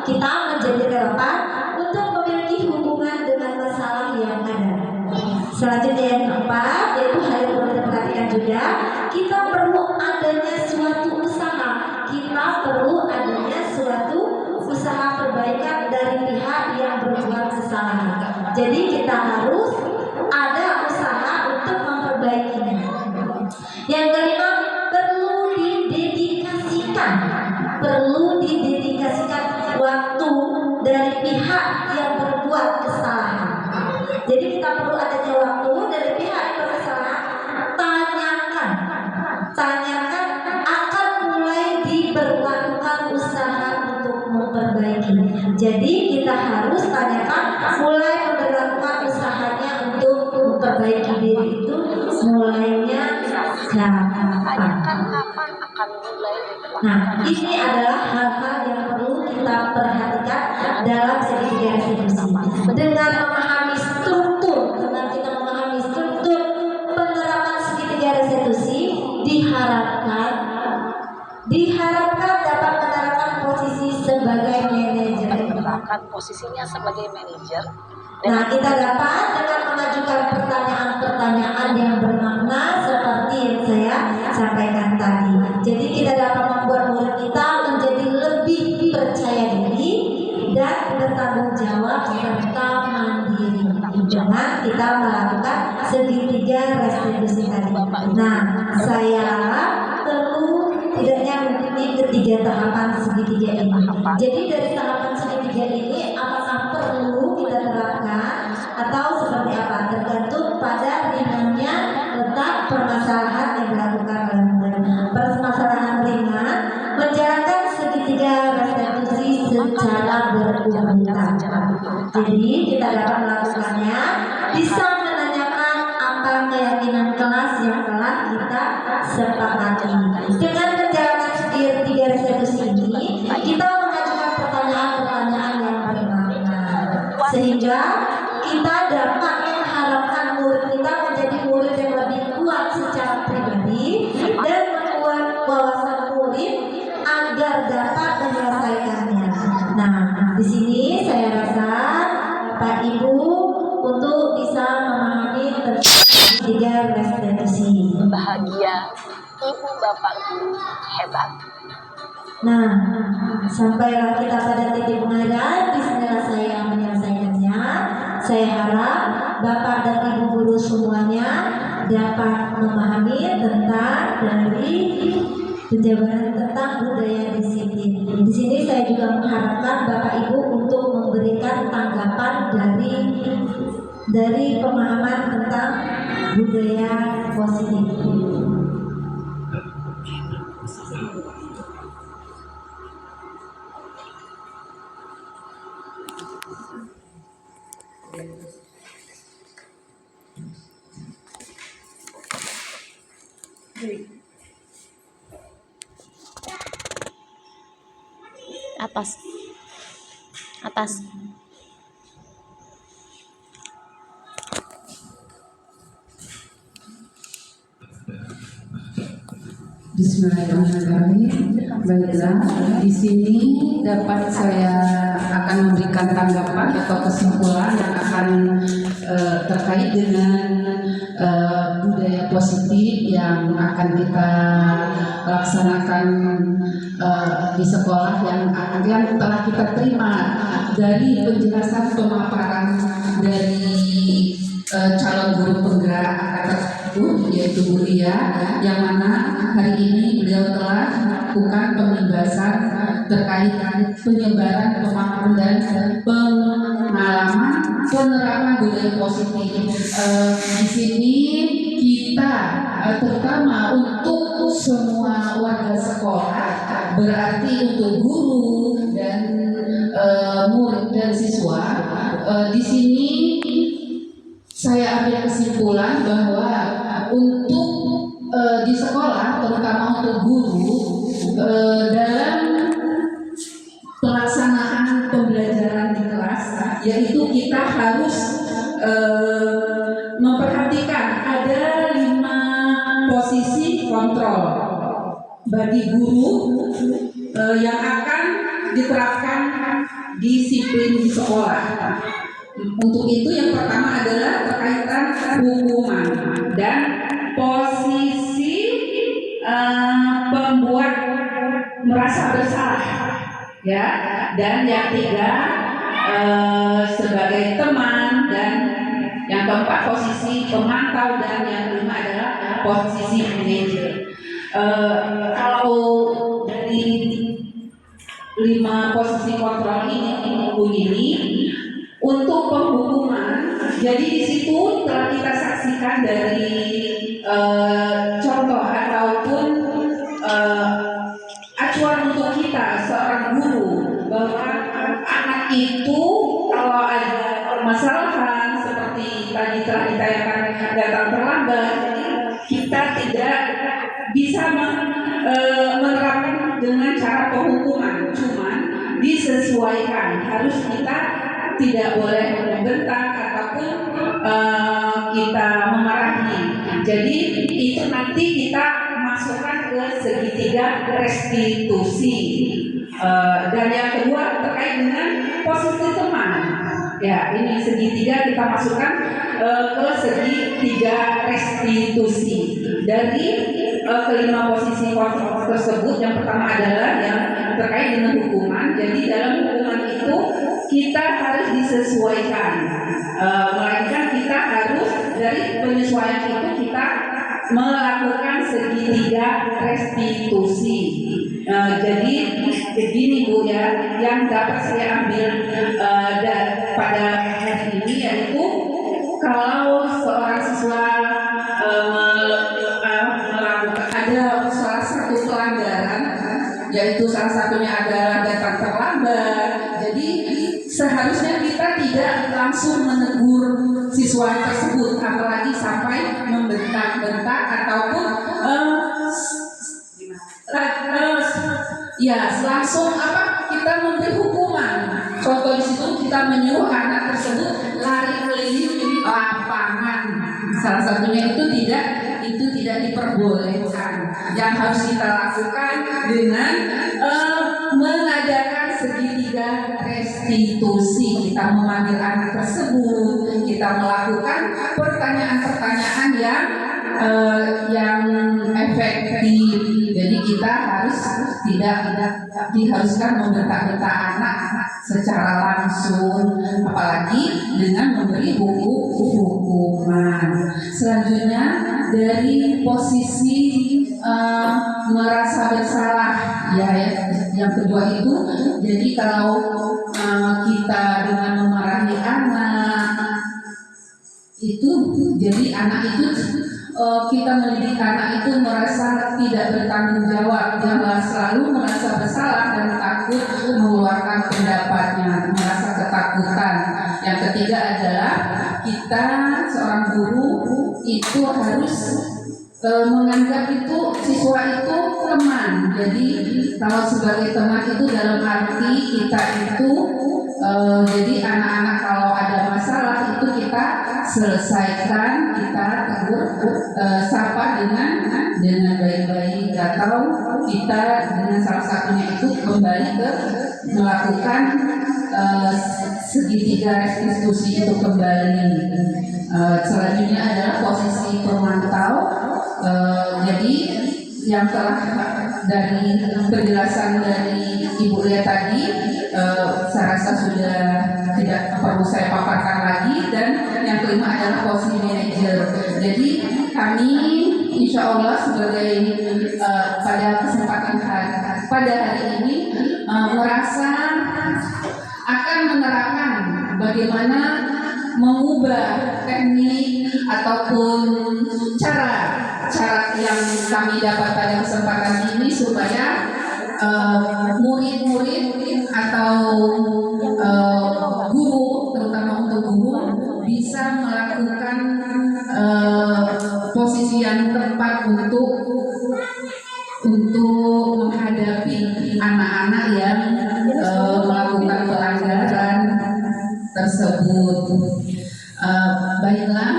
Kita menjadi relevan untuk memiliki hubungan dengan masalah yang ada. Selanjutnya yang keempat, yaitu hal yang perlu diperhatikan juga, kita perlu adanya suatu usaha. Kita perlu adanya suatu usaha perbaikan dari pihak yang berbuat kesalahan. Jadi kita harus ada usaha untuk memperbaikinya. Yang kelima, perlu didedikasikan waktu dari pihak yang berbuat kesalahan. Jadi kita perlu adanya waktu dari pihak yang berbuat kesalahan. Tanyakan akan mulai diberlakukan usaha untuk memperbaiki. Jadi kita harus tanyakan mulai memberlakukan usahanya untuk memperbaiki diri itu mulainya kapan akan mulai. Nah, ini adalah hal-hal yang perlu kita perhatikan dalam segitiga restitusi. Dengan memahami struktur, dengan kita memahami struktur penerapan segitiga restitusi, diharapkan dapat menerapkan posisi sebagai manajer. Menerapkan posisinya sebagai manajer. Nah, kita dapat dengan mengajukan pertanyaan-pertanyaan yang bermakna seperti yang saya sampaikan tadi. Jadi kita dapat membuat murid kita menjadi lebih percaya diri dan bertanggung jawab serta mandiri dengan kita melakukan segitiga restitusi tadi. Nah, saya perlu tidaknya mengikuti ketiga tahapan segitiga ini. Jadi dari tahapan segitiga ini apakah perlu kita terapkan atau seperti apa, tergantung pada ringannya letak permasalahan yang dilakukan oleh murid. Permasalahan ringan menjalankan segitiga restitusi secara berurutan. Jadi kita dapat melakukannya bisa menanyakan apa keyakinan kelas yang telah kita sepakati. Dengan menjalankan segitiga restitusi ini kita mengajukan pertanyaan-pertanyaan yang bermakna sehingga kita dapat mengharapkan murid kita menjadi murid yang lebih kuat secara pribadi dan membuat wawasan murid agar dapat menyelesaikannya. Nah, di sini saya rasa Bapak Ibu untuk bisa memahami tentang tiga restitusi. Bahagia, ibu bapak guru hebat. Nah, sampailah kita pada titik mengajar. Bismillah saya menyelesaikannya. Saya harap Bapak dan Ibu guru semuanya dapat memahami tentang dari penjabaran tentang budaya disiplin. Di sini saya juga mengharapkan Bapak Ibu untuk memberikan tanggapan dari pemahaman tentang budaya positif. Atas. Bismillahirrahmanirrahim. Baiklah, di sini dapat saya akan memberikan tanggapan atau kesimpulan yang akan terkait dengan budaya positif yang akan kita laksanakan di sekolah yang telah kita terima dari penjelasan pemaparan dari calon guru penggerak angkatan tersebut, yaitu Bu Ria, yang mana hari ini beliau telah melakukan pembahasan terkait penyebaran pemahaman dan pengalaman penerapan budaya positif. Di sini kita terutama untuk semua warga sekolah, berarti untuk guru dan murid dan siswa, di sini saya ambil kesimpulan bahwa untuk di sekolah, terutama untuk guru, dalam pelaksanaan pembelajaran di kelas, yaitu kita harus memperhatikan ada 5 posisi kontrol bagi guru yang akan diterapkan disiplin di sekolah. Untuk itu yang pertama adalah berkaitan hukuman dan posisi pembuat merasa bersalah, ya. Dan yang ketiga sebagai teman, dan yang keempat posisi pemantau, dan yang kelima adalah posisi manajer. Kalau dari 5 posisi kontrol ini untuk penghukuman, jadi di situ telah kita saksikan dari contoh ataupun acuan untuk kita seorang guru bahwa anak itu kalau ada permasalahan seperti tadi telah ditayangkan datang terlambat, kita tidak bisa menerapkan dengan cara penghukuman, cuman disesuaikan. Harus kita tidak boleh membentak ataupun kita memarahi. Jadi itu nanti kita masukkan ke segitiga restitusi. Dan yang kedua terkait dengan posisi teman. Ya, ini segitiga kita masukkan ke segitiga restitusi. Dari kelima posisi kontrol tersebut, yang pertama adalah yang terkait dengan hukuman. Jadi dalam hukuman itu kita harus disesuaikan, melainkan kita harus dari penyesuaian itu kita melakukan segitiga restitusi. Jadi begini Bu ya, yang dapat saya ambil pada hari ini yaitu kalau seorang siswa melakukan ada salah satu pelanggaran, yaitu salah satunya adalah datang terlambat. Jadi seharusnya kita tidak langsung menegur siswa tersebut, apalagi sampai membentak-bentak ataupun langsung kita memberi hukuman. Contoh di situ kita menyuruh anak tersebut lari keliling lapangan. Salah satunya itu tidak diperbolehkan. Yang harus kita lakukan dengan mengadakan segitiga restitusi. Kita memanggil anak tersebut, kita melakukan pertanyaan-pertanyaan yang efektif. Jadi kita harus tidak diharuskan membentak-bentak anak secara langsung, apalagi dengan memberi hukuman. Selanjutnya dari posisi merasa bersalah, yang kedua itu, jadi kalau kita dengan memarahi anak itu, jadi anak itu kita mendidik anak itu merasa tidak bertanggung jawab, jangan selalu merasa bersalah dan takut mengeluarkan pendapatnya, merasa ketakutan. Yang ketiga adalah kita seorang guru itu harus menganggap itu siswa itu teman. Jadi kalau sebagai teman itu dalam arti kita itu jadi anak-anak kalau ada masalah itu kita selesaikan, kita tegur, sapa dengan baik-baik, atau kita dengan salah satunya itu kembali ke melakukan segitiga restitusi itu kembali. Selanjutnya adalah posisi pemantau. Jadi yang telah dari penjelasan dari Ibu Lia tadi, saya rasa sudah tidak perlu saya paparkan lagi. Dan yang kelima adalah posisi manajer. Jadi kami insya Allah sebagai pada kesempatan pada hari ini merasa akan menerapkan bagaimana mengubah teknik ataupun cara yang kami dapat pada kesempatan ini supaya murid-murid atau guru, terutama untuk guru, bisa melakukan posisi yang tepat untuk menghadapi anak-anak yang melakukan pelanggaran tersebut. Baiklah,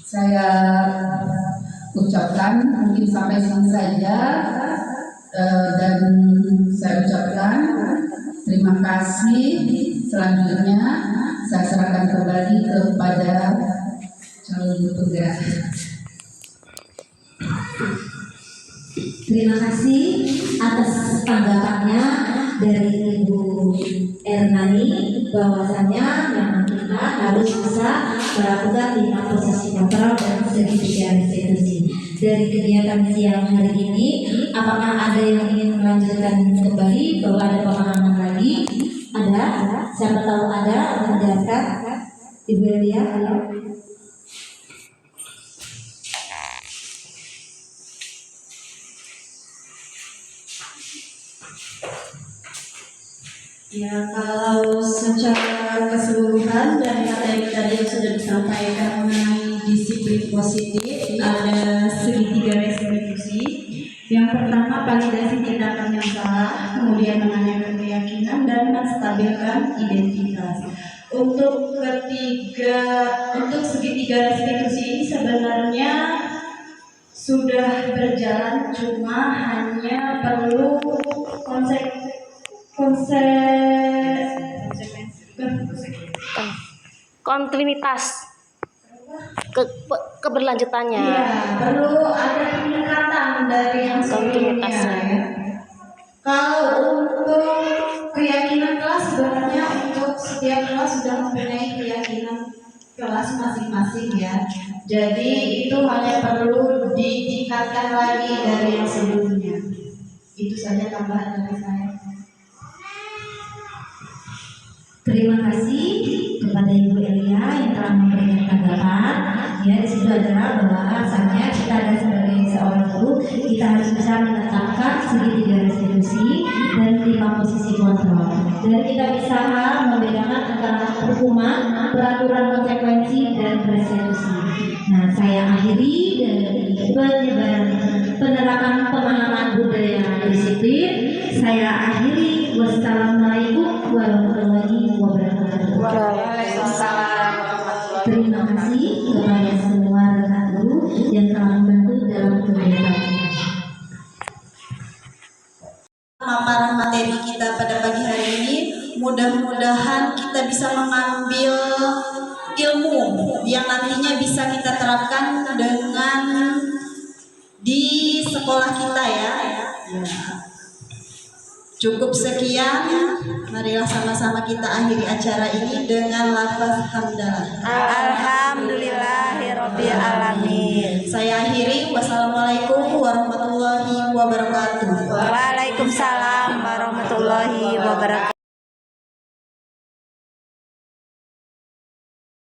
saya ucapkan mungkin sampai sini saja, dan saya ucapkan terima kasih. Selanjutnya saya serahkan kembali kepada calon penggerak. Terima kasih atas tanggapannya dari Ibu Ernani, bahwasannya memang kita harus bisa melakukan 5 posisi kontrol dan segitiga restitusi. Dari kegiatan siang hari ini, apakah ada yang ingin melanjutkan kembali, bahwa ada pemahaman lagi? Ada? Siapa tahu ada menjelaskan? Ibu Elia, halo. Ya, kalau secara keseluruhan dari materi tadi yang sudah disampaikan mengenai disiplin positif, ada segitiga restitusi. Yang pertama, validasi tindakan yang salah, kemudian menanyakan keyakinan dan menstabilkan identitas. Untuk segitiga restitusi ini sebenarnya sudah berjalan, cuma hanya perlu kontinuitas keberlanjutannya. Iya, perlu ada peningkatan dari yang sebelumnya. Ya. Kalau untuk keyakinan kelas, sebenarnya untuk setiap kelas sudah mempunyai keyakinan kelas masing-masing ya. Jadi itu hanya perlu ditingkatkan lagi dari yang sebelumnya. Itu saja tambahan dari saya. Terima kasih kepada Ibu Elia yang telah memberikan tanggapan. Ya, di situ adalah bahwasannya kita ada sebagai seorang guru, kita harus bisa menetapkan segitiga restitusi dan 5 posisi kontrol. Dan kita bisa membedakan antara hukuman, peraturan konsekuensi, dan restitusi. Nah, saya akhiri dari penerapan pemahaman budaya disiplin saya akhiri. Wassalamualaikum warahmatullahi wabarakatuh. Waalaikumsalam. Terima kasih kepada semua rekan guru yang telah membantu dalam kegiatan ini. Pemaparan materi kita pada pagi hari ini, mudah-mudahan kita bisa mengambil ilmu yang nantinya bisa kita terapkan dengan di sekolah kita ya. Cukup sekian, marilah sama-sama kita akhiri acara ini dengan lafaz hamdalah. Alhamdulillahirabbil alamin. Saya akhiri, wassalamualaikum warahmatullahi wabarakatuh.